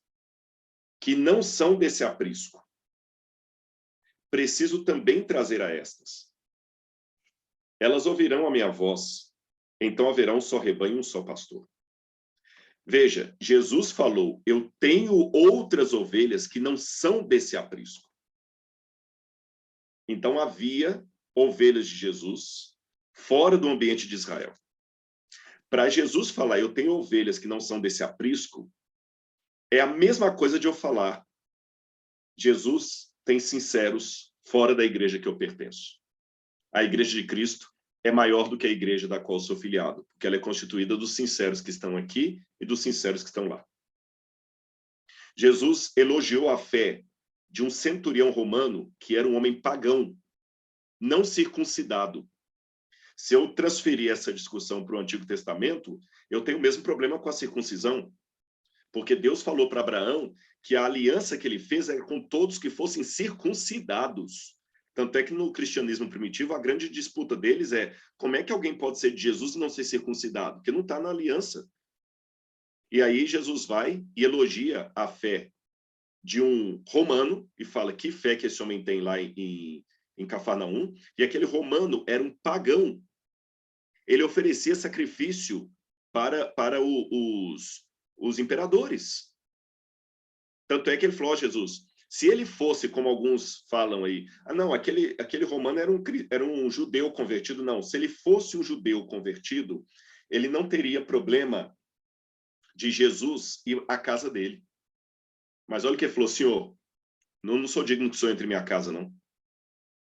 que não são desse aprisco. Preciso também trazer a estas. Elas ouvirão a minha voz, então haverá um só rebanho e um só pastor. Veja, Jesus falou, eu tenho outras ovelhas que não são desse aprisco. Então havia ovelhas de Jesus fora do ambiente de Israel. Para Jesus falar, eu tenho ovelhas que não são desse aprisco, é a mesma coisa de eu falar, Jesus tem sinceros fora da igreja que eu pertenço. a igreja de Cristo é maior do que a igreja da qual sou filiado, porque ela é constituída dos sinceros que estão aqui e dos sinceros que estão lá. Jesus elogiou a fé de um centurião romano que era um homem pagão, não circuncidado. Se eu transferir essa discussão para o Antigo Testamento, eu tenho o mesmo problema com a circuncisão, porque Deus falou para Abraão que a aliança que ele fez era com todos que fossem circuncidados. Tanto é que no cristianismo primitivo, a grande disputa deles é como é que alguém pode ser de Jesus e não ser circuncidado? Porque não está na aliança. E aí Jesus vai e elogia a fé de um romano e fala que fé que esse homem tem lá em Cafarnaum. E aquele romano era um pagão. Ele oferecia sacrifício para os imperadores. Tanto é que ele falou, Jesus, se ele fosse, como alguns falam aí, não, aquele romano era um judeu convertido. Não, se ele fosse um judeu convertido, ele não teria problema de Jesus ir à casa dele. Mas olha o que ele falou, Senhor, não sou digno que o Senhor entre em minha casa, não.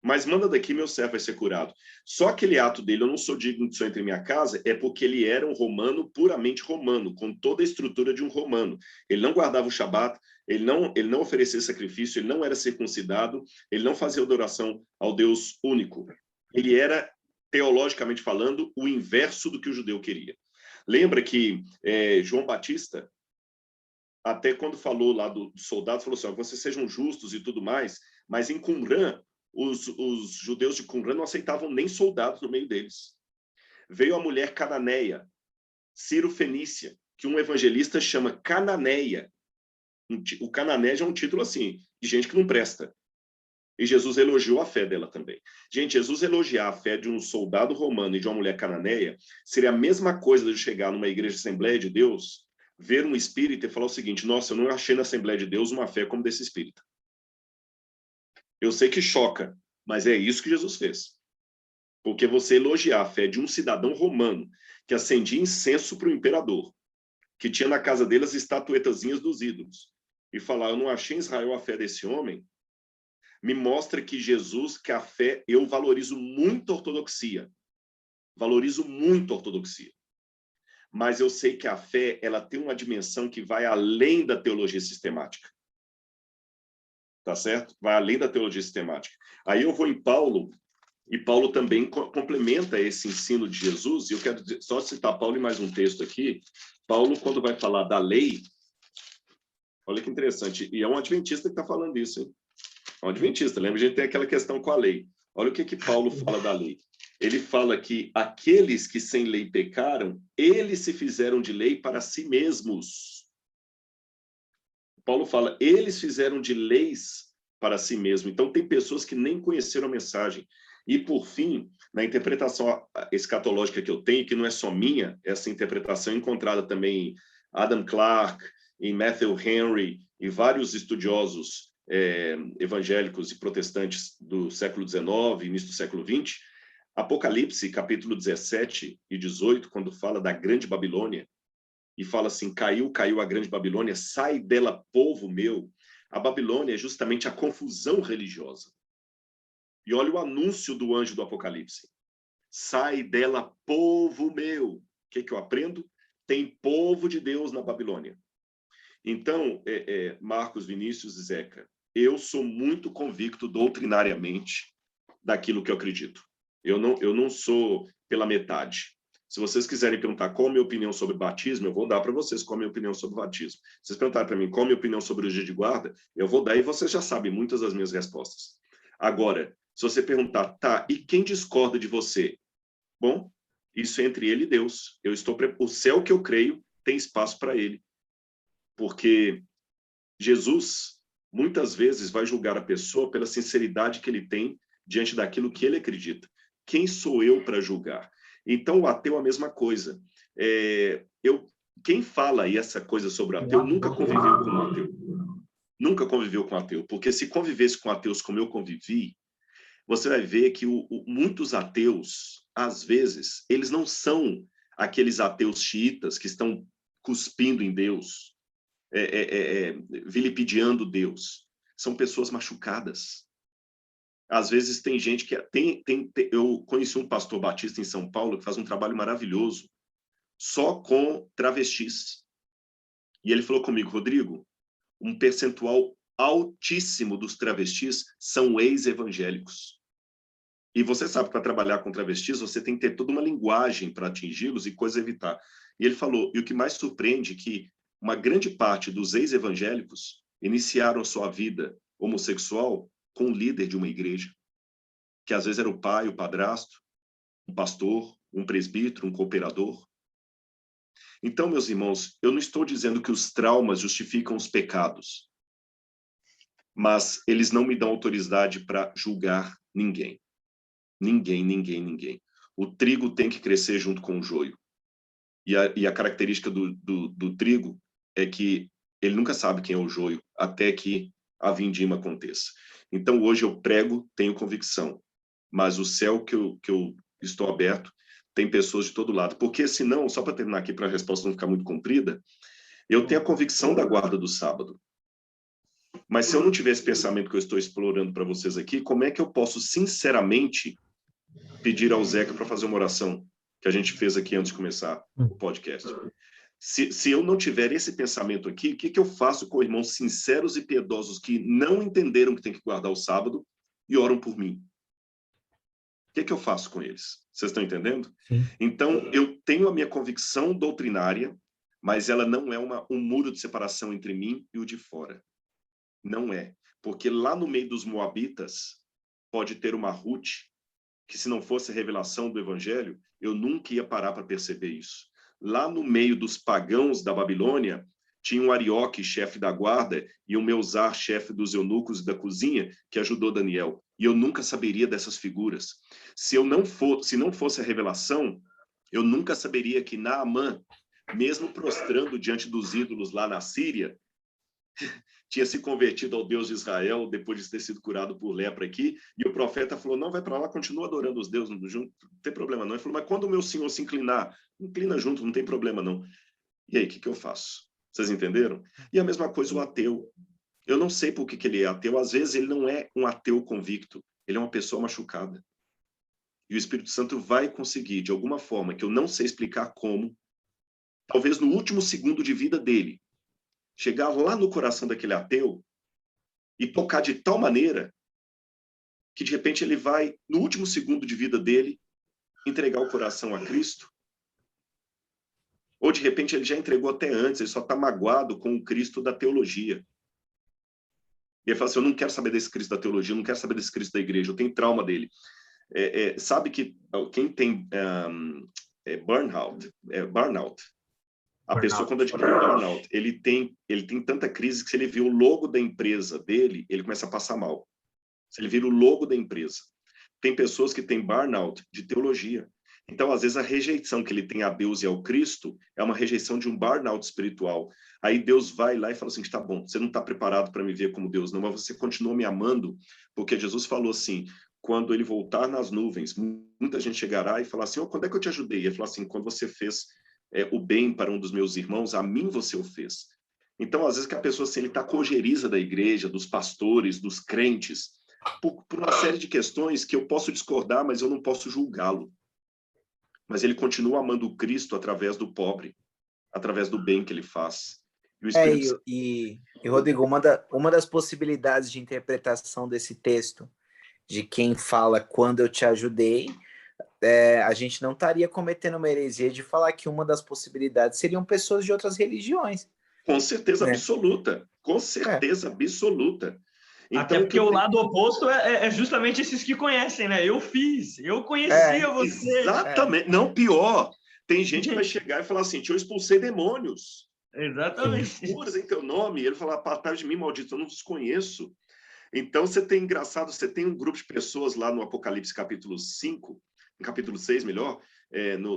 Mas manda daqui, meu servo vai ser curado. Só aquele ato dele, eu não sou digno que o Senhor entre em minha casa, é porque ele era um romano, puramente romano, com toda a estrutura de um romano. Ele não guardava o Shabat, ele não oferecia sacrifício, ele não era circuncidado, ele não fazia adoração ao Deus único. Ele era, teologicamente falando, o inverso do que o judeu queria. Lembra que João Batista, até quando falou lá dos soldados, falou assim, vocês sejam justos e tudo mais, mas em Qumran, os judeus de Qumran não aceitavam nem soldados no meio deles. Veio a mulher cananeia, Ciro Fenícia, que um evangelista chama Cananeia. O Cananeia é um título assim, de gente que não presta. E Jesus elogiou a fé dela também. Gente, Jesus elogiar a fé de um soldado romano e de uma mulher cananeia seria a mesma coisa de chegar numa igreja Assembleia de Deus, ver um espírita e falar o seguinte, nossa, eu não achei na Assembleia de Deus uma fé como desse espírita. Eu sei que choca, mas é isso que Jesus fez. Porque você elogiar a fé de um cidadão romano que acendia incenso para o imperador, que tinha na casa dele as estatuetazinhas dos ídolos, e falar, eu não achei em Israel a fé desse homem, me mostra que Jesus, que a fé, eu valorizo muito a ortodoxia. Valorizo muito a ortodoxia. Mas eu sei que a fé, ela tem uma dimensão que vai além da teologia sistemática. Tá certo? Vai além da teologia sistemática. Aí eu vou em Paulo, e Paulo também complementa esse ensino de Jesus, e eu quero só citar Paulo e mais um texto aqui. Paulo, quando vai falar da lei, olha que interessante, e é um adventista que está falando isso, hein? É um adventista, lembra? A gente tem aquela questão com a lei. Olha o que Paulo fala da lei. Ele fala que aqueles que sem lei pecaram, eles se fizeram de lei para si mesmos. Paulo fala, eles fizeram de leis para si mesmos. Então, tem pessoas que nem conheceram a mensagem. E, por fim, na interpretação escatológica que eu tenho, que não é só minha, essa interpretação é encontrada também em Adam Clarke, em Matthew Henry, e vários estudiosos evangélicos e protestantes do século XIX, início do século XX, Apocalipse, capítulo 17 e 18, quando fala da grande Babilônia, e fala assim, caiu a grande Babilônia, sai dela, povo meu. A Babilônia é justamente a confusão religiosa. E olha o anúncio do anjo do Apocalipse. Sai dela, povo meu. O que eu aprendo? Tem povo de Deus na Babilônia. Então, Marcos, Vinícius e Zeca, eu sou muito convicto doutrinariamente daquilo que eu acredito. Eu não sou pela metade. Se vocês quiserem perguntar qual a minha opinião sobre batismo, eu vou dar para vocês qual a minha opinião sobre batismo. Se vocês perguntarem para mim qual a minha opinião sobre o dia de guarda, eu vou dar e vocês já sabem muitas das minhas respostas. Agora, se você perguntar, tá, e quem discorda de você? Bom, isso é entre ele e Deus. O céu que eu creio tem espaço para ele. Porque Jesus, muitas vezes, vai julgar a pessoa pela sinceridade que ele tem diante daquilo que ele acredita. Quem sou eu para julgar? Então, o ateu é a mesma coisa. Quem fala aí essa coisa sobre o ateu nunca conviveu com um ateu. Nunca conviveu com um ateu. Porque se convivesse com ateus como eu convivi, você vai ver que muitos ateus, às vezes, eles não são aqueles ateus xiitas que estão cuspindo em Deus, vilipendiando Deus. São pessoas machucadas. Às vezes tem gente que... Eu conheci um pastor batista em São Paulo que faz um trabalho maravilhoso só com travestis. E ele falou comigo, Rodrigo, um percentual altíssimo dos travestis são ex-evangélicos. E você sabe que para trabalhar com travestis, você tem que ter toda uma linguagem para atingi-los e coisa evitar. E ele falou, e o que mais surpreende é que uma grande parte dos ex-evangélicos iniciaram sua vida homossexual com um líder de uma igreja, que às vezes era o pai, o padrasto, um pastor, um presbítero, um cooperador. Então, meus irmãos, eu não estou dizendo que os traumas justificam os pecados, mas eles não me dão autoridade para julgar ninguém. Ninguém. O trigo tem que crescer junto com o joio. E a característica do trigo é que ele nunca sabe quem é o joio, até que a vindima aconteça. Então, hoje eu prego, tenho convicção, mas o céu que eu estou aberto tem pessoas de todo lado. Porque senão, só para terminar aqui, para a resposta não ficar muito comprida, eu tenho a convicção da guarda do sábado. Mas se eu não tiver esse pensamento que eu estou explorando para vocês aqui, como é que eu posso, sinceramente, pedir ao Zeca para fazer uma oração que a gente fez aqui antes de começar o podcast? Se eu não tiver esse pensamento aqui, o que eu faço com irmãos sinceros e piedosos que não entenderam que tem que guardar o sábado e oram por mim? O que eu faço com eles? Vocês estão entendendo? Sim. Então, eu tenho a minha convicção doutrinária, mas ela não é um muro de separação entre mim e o de fora. Não é. Porque lá no meio dos moabitas, pode ter uma Ruth, que se não fosse a revelação do evangelho, eu nunca ia parar para perceber isso. Lá no meio dos pagãos da Babilônia, tinha um Arioque, chefe da guarda, e um Meusar, chefe dos eunucos da cozinha, que ajudou Daniel. E eu nunca saberia dessas figuras. Se não fosse a revelação, eu nunca saberia que Naamã, mesmo prostrando diante dos ídolos lá na Síria, tinha se convertido ao Deus de Israel depois de ter sido curado por lepra aqui, e o profeta falou, não, vai para lá, continua adorando os deuses, não tem problema não. Ele falou, mas quando o meu senhor se inclinar, inclina junto, não tem problema não. E aí, o que eu faço? Vocês entenderam? E a mesma coisa o ateu. Eu não sei por que ele é ateu, às vezes ele não é um ateu convicto, ele é uma pessoa machucada. E o Espírito Santo vai conseguir, de alguma forma, que eu não sei explicar como, talvez no último segundo de vida dele, chegar lá no coração daquele ateu e tocar de tal maneira que, de repente, ele vai, no último segundo de vida dele, entregar o coração a Cristo. Ou, de repente, ele já entregou até antes, ele só está magoado com o Cristo da teologia. E ele fala assim, eu não quero saber desse Cristo da teologia, eu não quero saber desse Cristo da igreja, eu tenho trauma dele. Sabe que quem tem burnout, a pessoa, quando adquire burnout, ele tem tanta crise que se ele vê o logo da empresa dele, ele começa a passar mal. Se ele vira o logo da empresa. Tem pessoas que têm burnout de teologia. Então, às vezes, a rejeição que ele tem a Deus e ao Cristo é uma rejeição de um burnout espiritual. Aí Deus vai lá e fala assim, tá bom, você não está preparado para me ver como Deus, não, mas você continua me amando, porque Jesus falou assim, quando ele voltar nas nuvens, muita gente chegará e falar assim, quando é que eu te ajudei? E ele fala assim, quando você fez o bem para um dos meus irmãos, a mim você o fez. Então, às vezes, que a pessoa assim, ele está com ojeriza da igreja, dos pastores, dos crentes, por uma série de questões que eu posso discordar, mas eu não posso julgá-lo. Mas ele continua amando o Cristo através do pobre, através do bem que ele faz. E Rodrigo, uma das possibilidades de interpretação desse texto, de quem fala quando eu te ajudei, a gente não estaria cometendo uma heresia de falar que uma das possibilidades seriam pessoas de outras religiões. Com certeza absoluta. Com certeza absoluta. Então, até porque o lado oposto é justamente esses que conhecem, né? Eu conhecia você. Exatamente. Não, pior. Tem gente que vai chegar e falar assim, eu expulsei demônios. Exatamente. Curas em teu nome. E ele fala, apartai de mim, maldito, eu não os conheço. Então, você tem um grupo de pessoas lá no Apocalipse capítulo 5, no capítulo 6, melhor,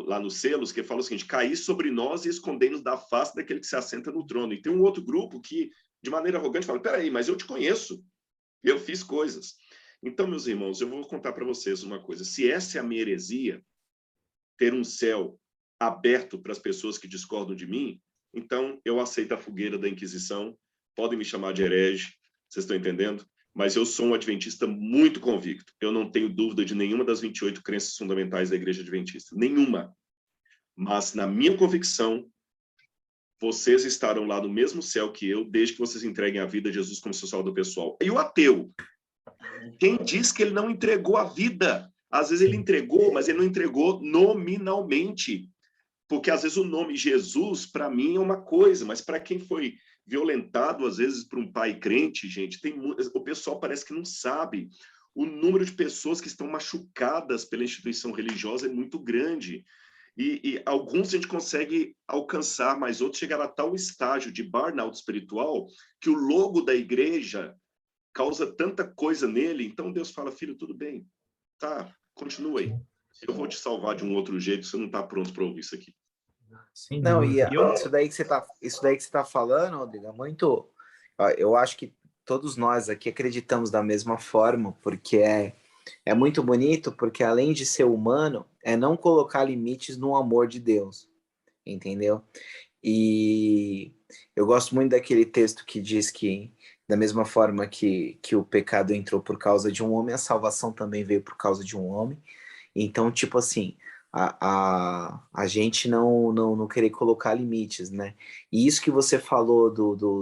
lá nos selos, que fala o seguinte, caí sobre nós e escondei-nos da face daquele que se assenta no trono. E tem um outro grupo que, de maneira arrogante, fala, peraí, mas eu te conheço. Eu fiz coisas. Então, meus irmãos, eu vou contar para vocês uma coisa. Se essa é a minha heresia, ter um céu aberto para as pessoas que discordam de mim, então eu aceito a fogueira da Inquisição, podem me chamar de herege, vocês estão entendendo? mas eu sou um adventista muito convicto. Eu não tenho dúvida de nenhuma das 28 crenças fundamentais da Igreja Adventista. Nenhuma. Mas, na minha convicção, vocês estarão lá no mesmo céu que eu, desde que vocês entreguem a vida a Jesus como seu salvador pessoal. E o ateu? Quem diz que ele não entregou a vida? Às vezes ele entregou, mas ele não entregou nominalmente. Porque, às vezes, o nome Jesus, para mim, é uma coisa, mas para quem foi violentado, às vezes, por um pai crente, gente, o pessoal parece que não sabe. O número de pessoas que estão machucadas pela instituição religiosa é muito grande. E alguns a gente consegue alcançar, mas outros chegaram a tal estágio de burnout espiritual que o logo da igreja causa tanta coisa nele. Então Deus fala, filho, tudo bem, tá, continua aí. Eu vou te salvar de um outro jeito, você não está pronto para ouvir isso aqui. Não, e isso daí que você tá falando, Rodrigo, é muito... Eu acho que todos nós aqui acreditamos da mesma forma, porque é muito bonito, porque além de ser humano, é não colocar limites no amor de Deus, entendeu? E eu gosto muito daquele texto que diz que, da mesma forma que o pecado entrou por causa de um homem, a salvação também veio por causa de um homem. Então, tipo assim, a gente não querer colocar limites, né? E isso que você falou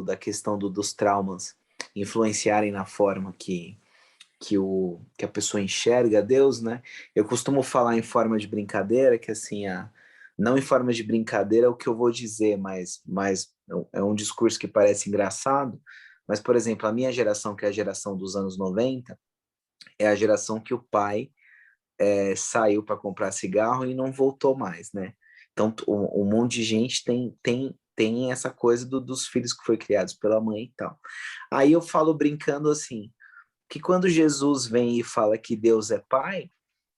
da questão dos traumas influenciarem na forma que a pessoa enxerga Deus, né? Eu costumo falar em forma de brincadeira, que assim, não em forma de brincadeira é o que eu vou dizer, mas é um discurso que parece engraçado, mas, por exemplo, a minha geração, que é a geração dos anos 90, é a geração que o pai saiu para comprar cigarro e não voltou mais, né? Então, um monte de gente tem essa coisa dos filhos que foi criados pela mãe e tal. Aí eu falo brincando assim, que quando Jesus vem e fala que Deus é pai,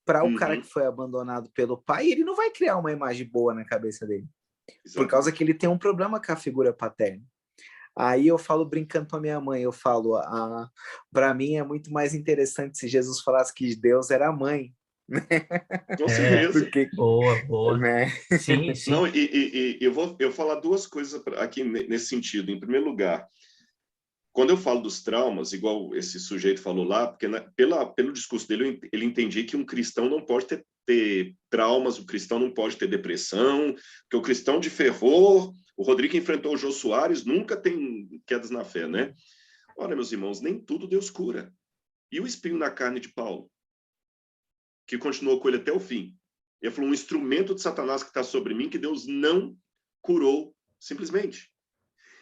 para o cara que foi abandonado pelo pai, ele não vai criar uma imagem boa na cabeça dele. Exatamente. Por causa que ele tem um problema com a figura paterna. Aí eu falo brincando com a minha mãe, eu falo, para mim é muito mais interessante se Jesus falasse que Deus era a mãe. Com certeza. Porque, boa. Né? Sim. Não, e eu vou falar duas coisas aqui nesse sentido. Em primeiro lugar, quando eu falo dos traumas, igual esse sujeito falou lá, porque pelo discurso dele, ele entendia que um cristão não pode ter traumas, o cristão não pode ter depressão, que o cristão de fervor, o Rodrigo enfrentou o Jô Soares, nunca tem quedas na fé, né? Olha, meus irmãos, nem tudo Deus cura. E o espinho na carne de Paulo, que continuou com ele até o fim. Ele falou, um instrumento de Satanás que está sobre mim, que Deus não curou, simplesmente.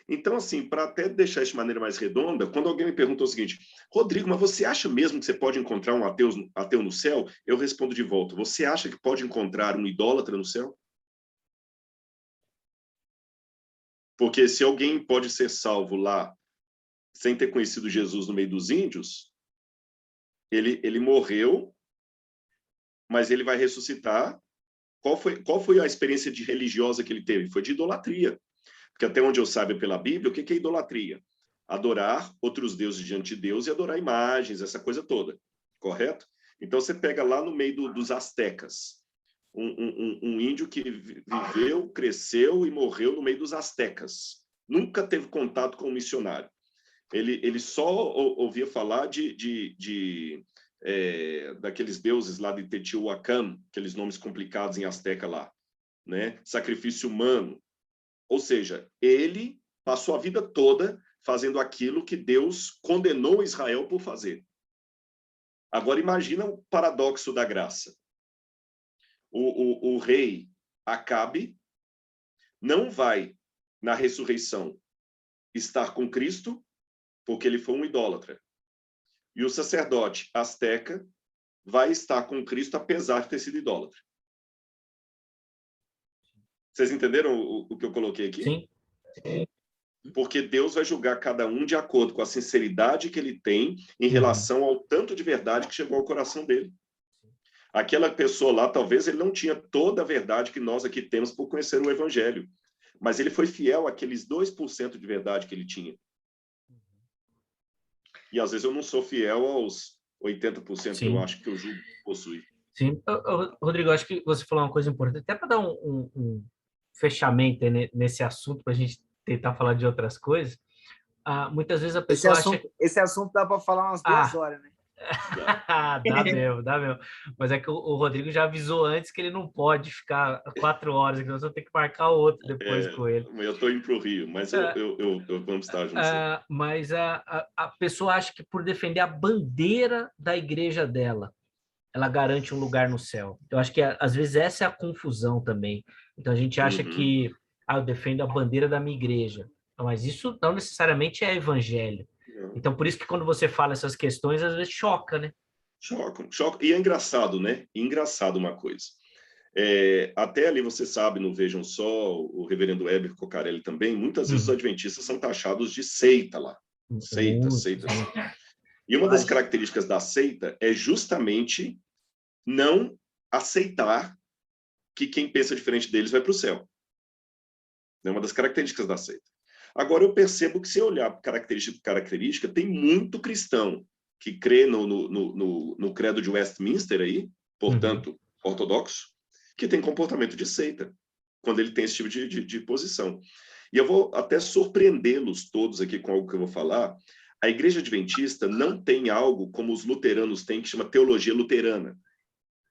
Então, assim, para até deixar isso de maneira mais redonda, quando alguém me perguntou o seguinte, Rodrigo, mas você acha mesmo que você pode encontrar um ateu no céu? Eu respondo de volta, você acha que pode encontrar um idólatra no céu? Porque se alguém pode ser salvo lá, sem ter conhecido Jesus no meio dos índios, ele morreu, mas ele vai ressuscitar. Qual foi a experiência religiosa que ele teve? Foi de idolatria. Porque até onde eu saiba pela Bíblia, o que é idolatria? Adorar outros deuses diante de Deus e adorar imagens, essa coisa toda. Correto? Então você pega lá no meio dos astecas, um índio que viveu, cresceu e morreu no meio dos astecas. Nunca teve contato com um missionário. Ele só ouvia falar daqueles deuses lá de Teotihuacan, aqueles nomes complicados em asteca lá, né? Sacrifício humano. Ou seja, ele passou a vida toda fazendo aquilo que Deus condenou Israel por fazer. Agora imagina o paradoxo da graça. O rei Acabe não vai, na ressurreição, estar com Cristo, porque ele foi um idólatra. E o sacerdote asteca vai estar com Cristo, apesar de ter sido idólatra. Vocês entenderam o que eu coloquei aqui? Sim. Porque Deus vai julgar cada um de acordo com a sinceridade que ele tem em relação ao tanto de verdade que chegou ao coração dele. Aquela pessoa lá, talvez ele não tinha toda a verdade que nós aqui temos por conhecer o Evangelho, mas ele foi fiel àqueles 2% de verdade que ele tinha. E às vezes eu não sou fiel aos 80% Sim. que eu acho que o jugo possui. Sim. Rodrigo, acho que você falou uma coisa importante, até para dar um fechamento nesse assunto, para a gente tentar falar de outras coisas. muitas vezes a pessoa acha... Esse assunto dá para falar umas 2 horas, né? Dá mesmo. Mas é que o Rodrigo já avisou antes que ele não pode ficar 4 horas, que nós vamos ter que marcar outro depois com ele. Eu estou indo para o Rio, mas eu vamos estar juntos. Mas a pessoa acha que por defender a bandeira da igreja dela, ela garante um lugar no céu. Eu acho que às vezes essa é a confusão também. Então a gente acha que eu defendo a bandeira da minha igreja. Mas isso não necessariamente é evangelho. Então, por isso que quando você fala essas questões, às vezes choca, né? Choca. E é engraçado, né? Engraçado uma coisa. Até ali, você sabe, no Vejam Só, o reverendo Weber Cocarelli também, muitas vezes os adventistas são taxados de seita lá. Seita. E uma das características da seita é justamente não aceitar que quem pensa diferente deles vai para o céu. É uma das características da seita. Agora, eu percebo que, se eu olhar característica por característica, tem muito cristão que crê no credo de Westminster aí, portanto, ortodoxo, que tem comportamento de seita, quando ele tem esse tipo de posição. E eu vou até surpreendê-los todos aqui com algo que eu vou falar. A Igreja Adventista não tem algo como os luteranos têm, que chama teologia luterana,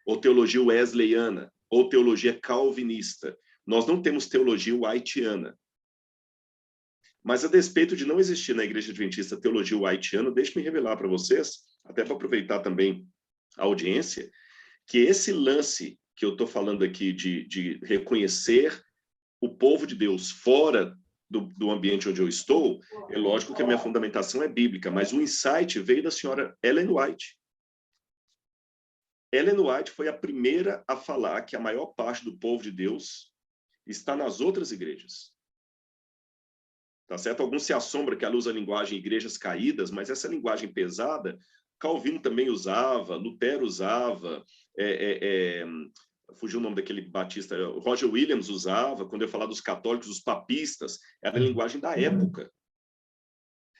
ou teologia wesleyana, ou teologia calvinista. Nós não temos teologia whiteana. Mas, a despeito de não existir na Igreja Adventista teologia whiteana, deixe-me revelar para vocês, até para aproveitar também a audiência, que esse lance que eu estou falando aqui de reconhecer o povo de Deus fora do ambiente onde eu estou, é lógico que a minha fundamentação é bíblica, mas o insight veio da senhora Ellen White. Ellen White foi a primeira a falar que a maior parte do povo de Deus está nas outras igrejas. Tá certo? Alguns se assombram que ela usa a linguagem igrejas caídas, mas essa linguagem pesada, Calvino também usava, Lutero usava, fugiu o nome daquele batista, Roger Williams usava, quando eu falar dos católicos, os papistas, era a linguagem da época.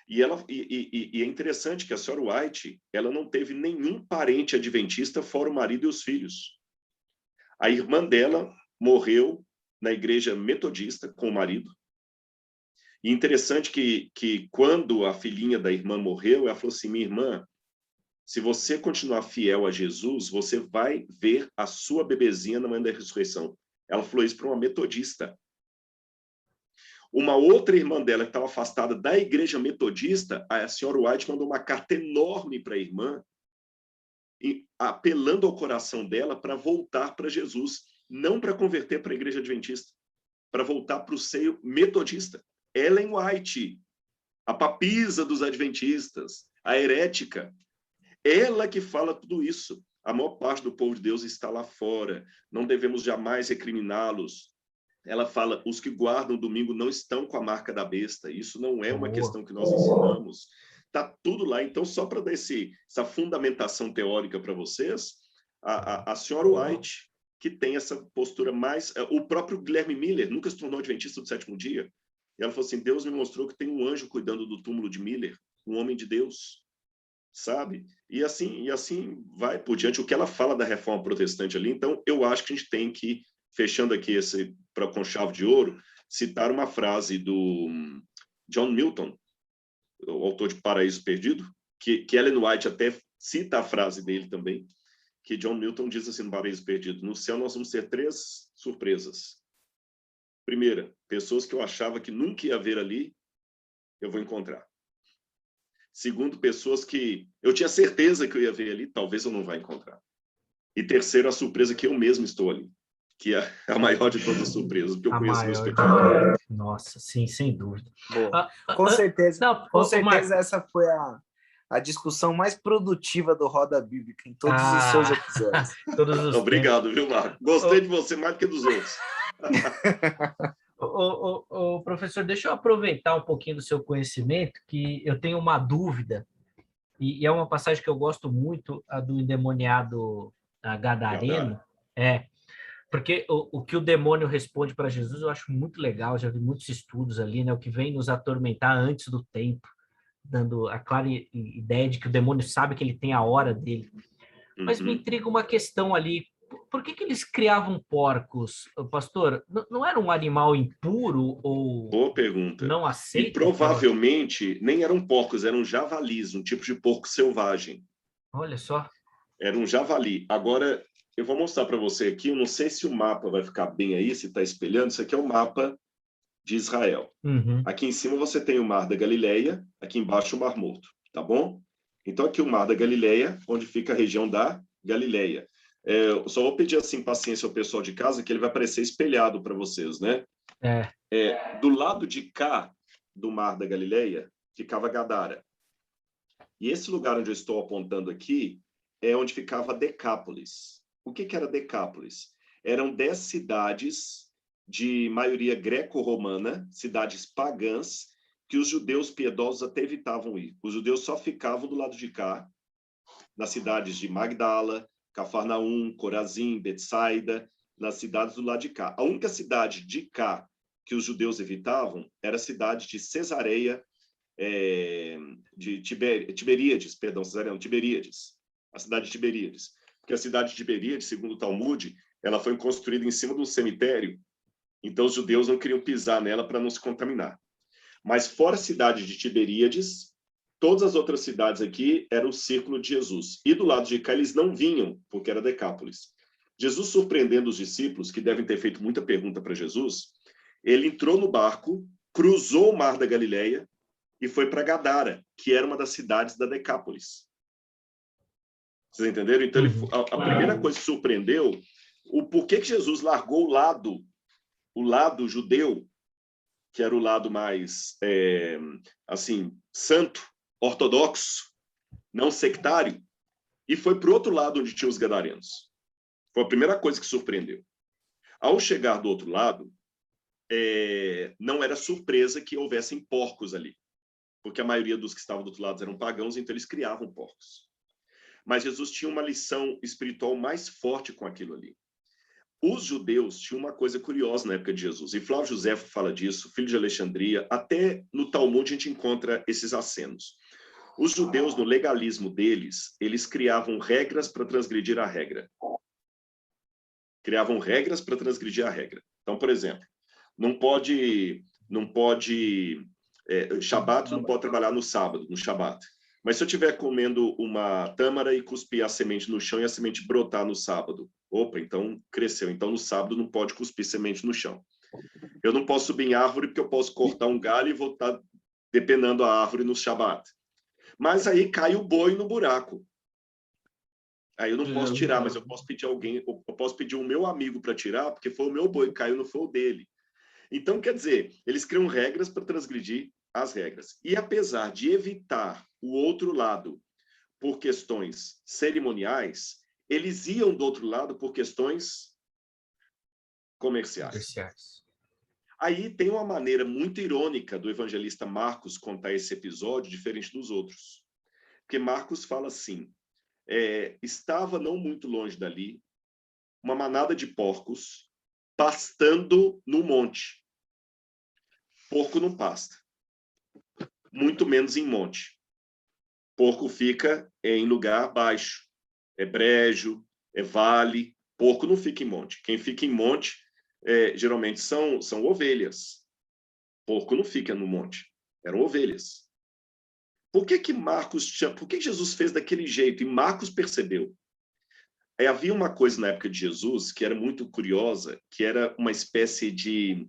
E é interessante que a senhora White, ela não teve nenhum parente adventista fora o marido e os filhos. A irmã dela morreu na igreja metodista com o marido. E interessante que quando a filhinha da irmã morreu, ela falou assim: minha irmã, se você continuar fiel a Jesus, você vai ver a sua bebezinha na manhã da ressurreição. Ela falou isso para uma metodista. Uma outra irmã dela, que estava afastada da igreja metodista, a senhora White mandou uma carta enorme para a irmã, apelando ao coração dela para voltar para Jesus, não para converter para a igreja adventista, para voltar para o seio metodista. Ellen White, a papisa dos adventistas, a herética, ela que fala tudo isso. A maior parte do povo de Deus está lá fora, não devemos jamais recriminá-los. Ela fala, os que guardam o domingo não estão com a marca da besta. Isso não é uma questão que nós ensinamos. Está tudo lá. Então, só para dar essa fundamentação teórica para vocês, a senhora White, que tem essa postura mais... O próprio Guilherme Miller nunca se tornou adventista do sétimo dia. E ela falou assim, Deus me mostrou que tem um anjo cuidando do túmulo de Miller, um homem de Deus, sabe? E assim vai por diante. O que ela fala da reforma protestante ali, então eu acho que a gente tem que, fechando aqui com chave de ouro, citar uma frase do John Milton, o autor de Paraíso Perdido, que Ellen White até cita a frase dele também, que John Milton diz assim no Paraíso Perdido: no céu nós vamos ter 3 surpresas. Primeira, pessoas que eu achava que nunca ia ver ali, eu vou encontrar. Segundo, pessoas que eu tinha certeza que eu ia ver ali, talvez eu não vá encontrar. E terceiro, a surpresa que eu mesmo estou ali, que é a maior de todas as surpresas, porque eu conheço meus pecados. Nossa, sim, sem dúvida. Com certeza essa foi a discussão mais produtiva do Roda Bíblica em todos os seus episódios. Obrigado, viu, Marco? Gostei de você mais do que dos outros. Professor, deixa eu aproveitar um pouquinho do seu conhecimento, que eu tenho uma dúvida, e é uma passagem que eu gosto muito, a do endemoniado gadareno, porque o que o demônio responde para Jesus eu acho muito legal, já vi muitos estudos ali, né, o que vem nos atormentar antes do tempo, dando a clara ideia de que o demônio sabe que ele tem a hora dele. Mas me intriga uma questão ali, por que eles criavam porcos, pastor? Não era um animal impuro ou Boa pergunta. não E aceito? provavelmente nem eram porcos, eram javalis, um tipo de porco selvagem. Olha só. Era um javali. Agora, eu vou mostrar para você aqui, eu não sei se o mapa vai ficar bem aí, se está espelhando, isso aqui é o mapa de Israel. Uhum. Aqui em cima você tem o Mar da Galileia, aqui embaixo o Mar Morto, tá bom? Então aqui o Mar da Galileia, onde fica a região da Galileia. Eu só vou pedir assim paciência ao pessoal de casa, que ele vai aparecer espelhado para vocês, né? Do lado de cá do Mar da Galileia ficava Gadara. E esse lugar onde eu estou apontando aqui é onde ficava Decápolis. O que era Decápolis? Eram 10 cidades de maioria greco-romana, cidades pagãs, que os judeus piedosos até evitavam ir. Os judeus só ficavam do lado de cá, nas cidades de Magdala, Cafarnaum, Corazim, Betsaida, nas cidades do lado de cá. A única cidade de cá que os judeus evitavam era a cidade de Cesareia, de Tiberíades, a cidade de Tiberíades. Porque a cidade de Tiberíades, segundo o Talmud, ela foi construída em cima de um cemitério, então os judeus não queriam pisar nela para não se contaminar. Mas fora a cidade de Tiberíades, todas as outras cidades aqui eram o círculo de Jesus. E do lado de cá eles não vinham, porque era Decápolis. Jesus, surpreendendo os discípulos, que devem ter feito muita pergunta para Jesus, ele entrou no barco, cruzou o Mar da Galileia e foi para Gadara, que era uma das cidades da Decápolis. Vocês entenderam? Então, a primeira coisa que surpreendeu, o porquê que Jesus largou o lado judeu, que era o lado mais, santo, ortodoxo, não sectário, e foi para o outro lado onde tinha os gadarenos. Foi a primeira coisa que surpreendeu. Ao chegar do outro lado, não era surpresa que houvessem porcos ali, porque a maioria dos que estavam do outro lado eram pagãos, então eles criavam porcos. Mas Jesus tinha uma lição espiritual mais forte com aquilo ali. Os judeus tinham uma coisa curiosa na época de Jesus, e Flávio Josefo fala disso, filho de Alexandria, até no Talmud a gente encontra esses acenos. Os judeus, no legalismo deles, eles criavam regras para transgredir a regra. Criavam regras para transgredir a regra. Então, por exemplo, Shabat não pode trabalhar no sábado, no Shabat. Mas se eu estiver comendo uma tâmara e cuspir a semente no chão e a semente brotar no sábado, opa, então cresceu. Então no sábado não pode cuspir semente no chão. Eu não posso subir em árvore porque eu posso cortar um galho e vou estar depenando a árvore no Shabat. Mas aí cai o boi no buraco. Aí eu não posso tirar, mas eu posso pedir o meu amigo para tirar, porque foi o meu boi que caiu, não foi o dele. Então, quer dizer, eles criam regras para transgredir as regras. E apesar de evitar o outro lado por questões cerimoniais, eles iam do outro lado por questões comerciais. Aí tem uma maneira muito irônica do evangelista Marcos contar esse episódio, diferente dos outros. Porque Marcos fala assim, estava não muito longe dali, uma manada de porcos pastando no monte. Porco não pasta. Muito menos em monte. Porco fica em lugar baixo. É brejo, é vale. Porco não fica em monte. Quem fica em monte, geralmente, são ovelhas. Porco não fica no monte. Eram ovelhas. Por que Jesus fez daquele jeito? E Marcos percebeu. Havia uma coisa na época de Jesus que era muito curiosa, que era uma espécie de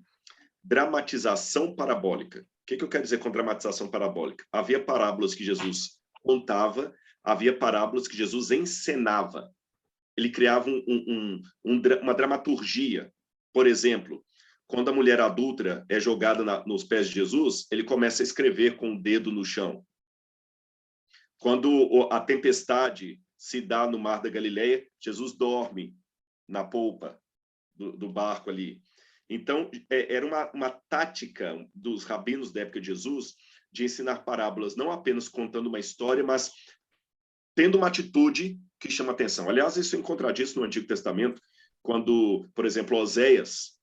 dramatização parabólica. O que eu quero dizer com dramatização parabólica? Havia parábolas que Jesus contava, havia parábolas que Jesus encenava. Ele criava uma dramaturgia. Por exemplo, quando a mulher adúltera é jogada nos pés de Jesus, ele começa a escrever com o dedo no chão. Quando a tempestade se dá no Mar da Galileia, Jesus dorme na polpa do barco ali. Então, era uma tática dos rabinos da época de Jesus de ensinar parábolas, não apenas contando uma história, mas tendo uma atitude que chama atenção. Aliás, isso é encontradíssimo no Antigo Testamento, quando, por exemplo, Oséias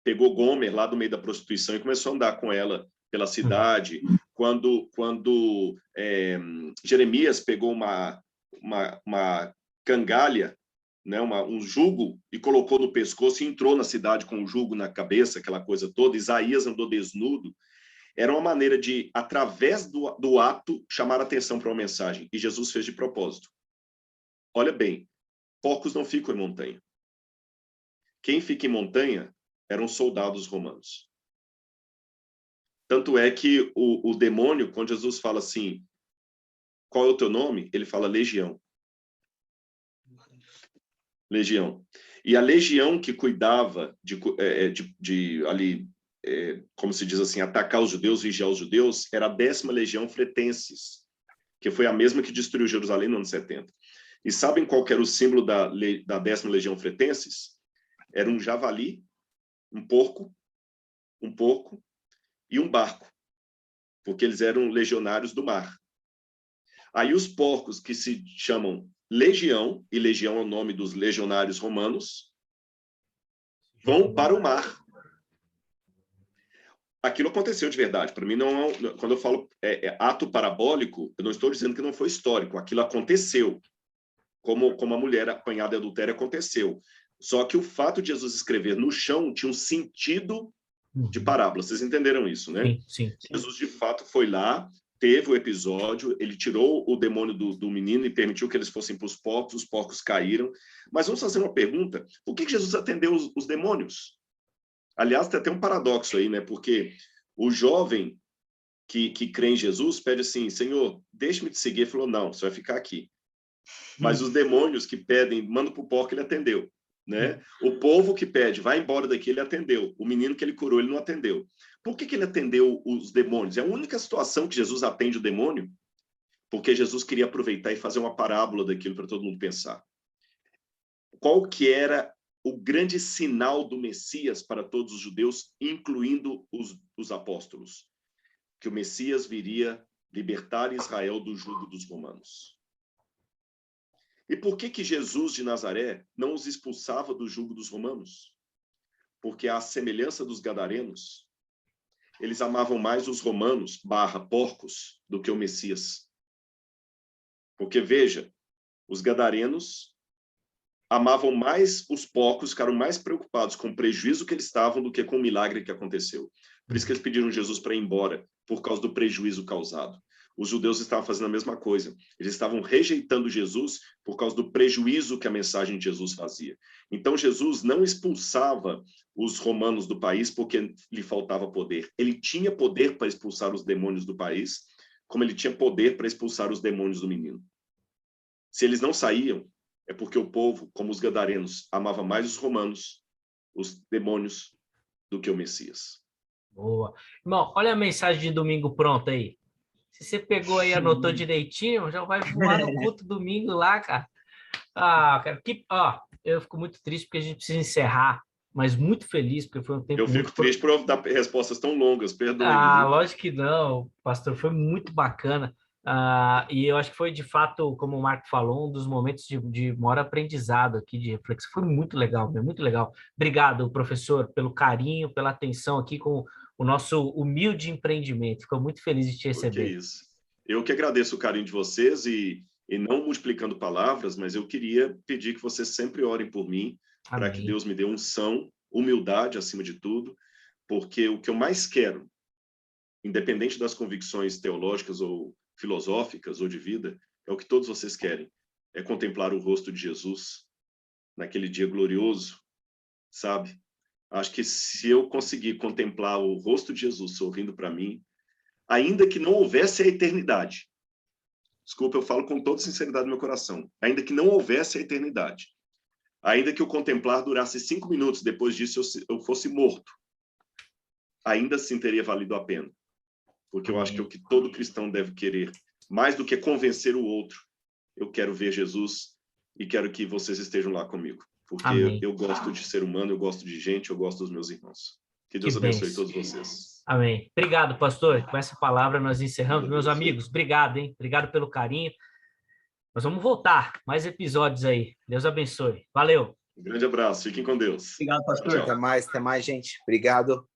pegou Gomer lá do meio da prostituição e começou a andar com ela pela cidade. Quando Jeremias pegou uma cangalha, né, um jugo e colocou no pescoço e entrou na cidade com o jugo na cabeça, aquela coisa toda. Isaías andou desnudo. Era uma maneira de, através do ato, chamar a atenção para uma mensagem. E Jesus fez de propósito. Olha bem, porcos não ficam em montanha. Quem fica em montanha eram soldados romanos. Tanto é que o demônio, quando Jesus fala assim, qual é o teu nome? Ele fala legião. Legião. E a legião que cuidava de ali, como se diz assim, atacar os judeus, vigiar os judeus, era a 10ª Legião Fretenses, que foi a mesma que destruiu Jerusalém no ano 70. E sabem qual que era o símbolo da 10ª Legião Fretenses? Era um javali, um porco e um barco, porque eles eram legionários do mar. Aí os porcos, que se chamam legião, e legião é o nome dos legionários romanos, vão para o mar. Aquilo aconteceu de verdade. Para mim, não, quando eu falo ato parabólico, eu não estou dizendo que não foi histórico. Aquilo aconteceu. Como a mulher apanhada em adultério aconteceu. Só que o fato de Jesus escrever no chão tinha um sentido de parábola. Vocês entenderam isso, né? Sim. Jesus, de fato, foi lá, teve o episódio, ele tirou o demônio do menino e permitiu que eles fossem para os porcos caíram. Mas vamos fazer uma pergunta. Por que Jesus atendeu os demônios? Aliás, tem até um paradoxo aí, né? Porque o jovem que crê em Jesus pede assim, Senhor, deixe-me te seguir. Ele falou, não, você vai ficar aqui. Mas os demônios que pedem, manda para o porco, ele atendeu. Né? O povo que pede, vai embora daqui, ele atendeu. O menino que ele curou, ele não atendeu. Por que ele atendeu os demônios? É a única situação que Jesus atende o demônio, porque Jesus queria aproveitar e fazer uma parábola daquilo para todo mundo pensar. Qual que era o grande sinal do Messias para todos os judeus, incluindo os apóstolos? Que o Messias viria libertar Israel do jugo dos romanos. E por que Jesus de Nazaré não os expulsava do jugo dos romanos? Porque, à semelhança dos gadarenos, eles amavam mais os romanos, porcos, do que o Messias. Porque, veja, os gadarenos amavam mais os porcos, ficaram mais preocupados com o prejuízo que eles estavam do que com o milagre que aconteceu. Por isso que eles pediram Jesus para ir embora, por causa do prejuízo causado. Os judeus estavam fazendo a mesma coisa. Eles estavam rejeitando Jesus por causa do prejuízo que a mensagem de Jesus fazia. Então, Jesus não expulsava os romanos do país porque lhe faltava poder. Ele tinha poder para expulsar os demônios do país, como ele tinha poder para expulsar os demônios do menino. Se eles não saíam, é porque o povo, como os gadarenos, amava mais os romanos, os demônios, do que o Messias. Boa. Irmão, olha a mensagem de domingo pronta aí. Se você pegou aí e anotou direitinho, já vai voar no culto domingo lá, cara. Cara, eu fico muito triste porque a gente precisa encerrar, mas muito feliz, porque foi um tempo. Eu fico triste por dar respostas tão longas, perdoe-me. Lógico que não, pastor, foi muito bacana. E eu acho que foi, de fato, como o Marco falou, um dos momentos de maior aprendizado aqui, de reflexão. Foi muito legal, muito legal. Obrigado, professor, pelo carinho, pela atenção aqui com o nosso humilde empreendimento. Fico muito feliz de te receber. Que isso. Eu que agradeço o carinho de vocês e não multiplicando palavras, mas eu queria pedir que vocês sempre orem por mim, para que Deus me dê unção, humildade acima de tudo, porque o que eu mais quero, independente das convicções teológicas ou filosóficas ou de vida, é o que todos vocês querem, é contemplar o rosto de Jesus naquele dia glorioso, sabe? Acho que se eu conseguir contemplar o rosto de Jesus sorrindo para mim, ainda que não houvesse a eternidade, desculpa, eu falo com toda sinceridade no meu coração, ainda que não houvesse a eternidade, ainda que o contemplar durasse 5 minutos, depois disso eu fosse morto, ainda assim teria valido a pena. Porque eu acho que é o que todo cristão deve querer, mais do que convencer o outro, eu quero ver Jesus e quero que vocês estejam lá comigo. Porque eu gosto de ser humano, eu gosto de gente, eu gosto dos meus irmãos. Que Deus abençoe todos vocês. Amém. Obrigado, pastor. Com essa palavra nós encerramos. Meus amigos, obrigado, hein? Obrigado pelo carinho. Nós vamos voltar. Mais episódios aí. Deus abençoe. Valeu. Um grande abraço. Fiquem com Deus. Obrigado, pastor. Até mais, gente. Obrigado.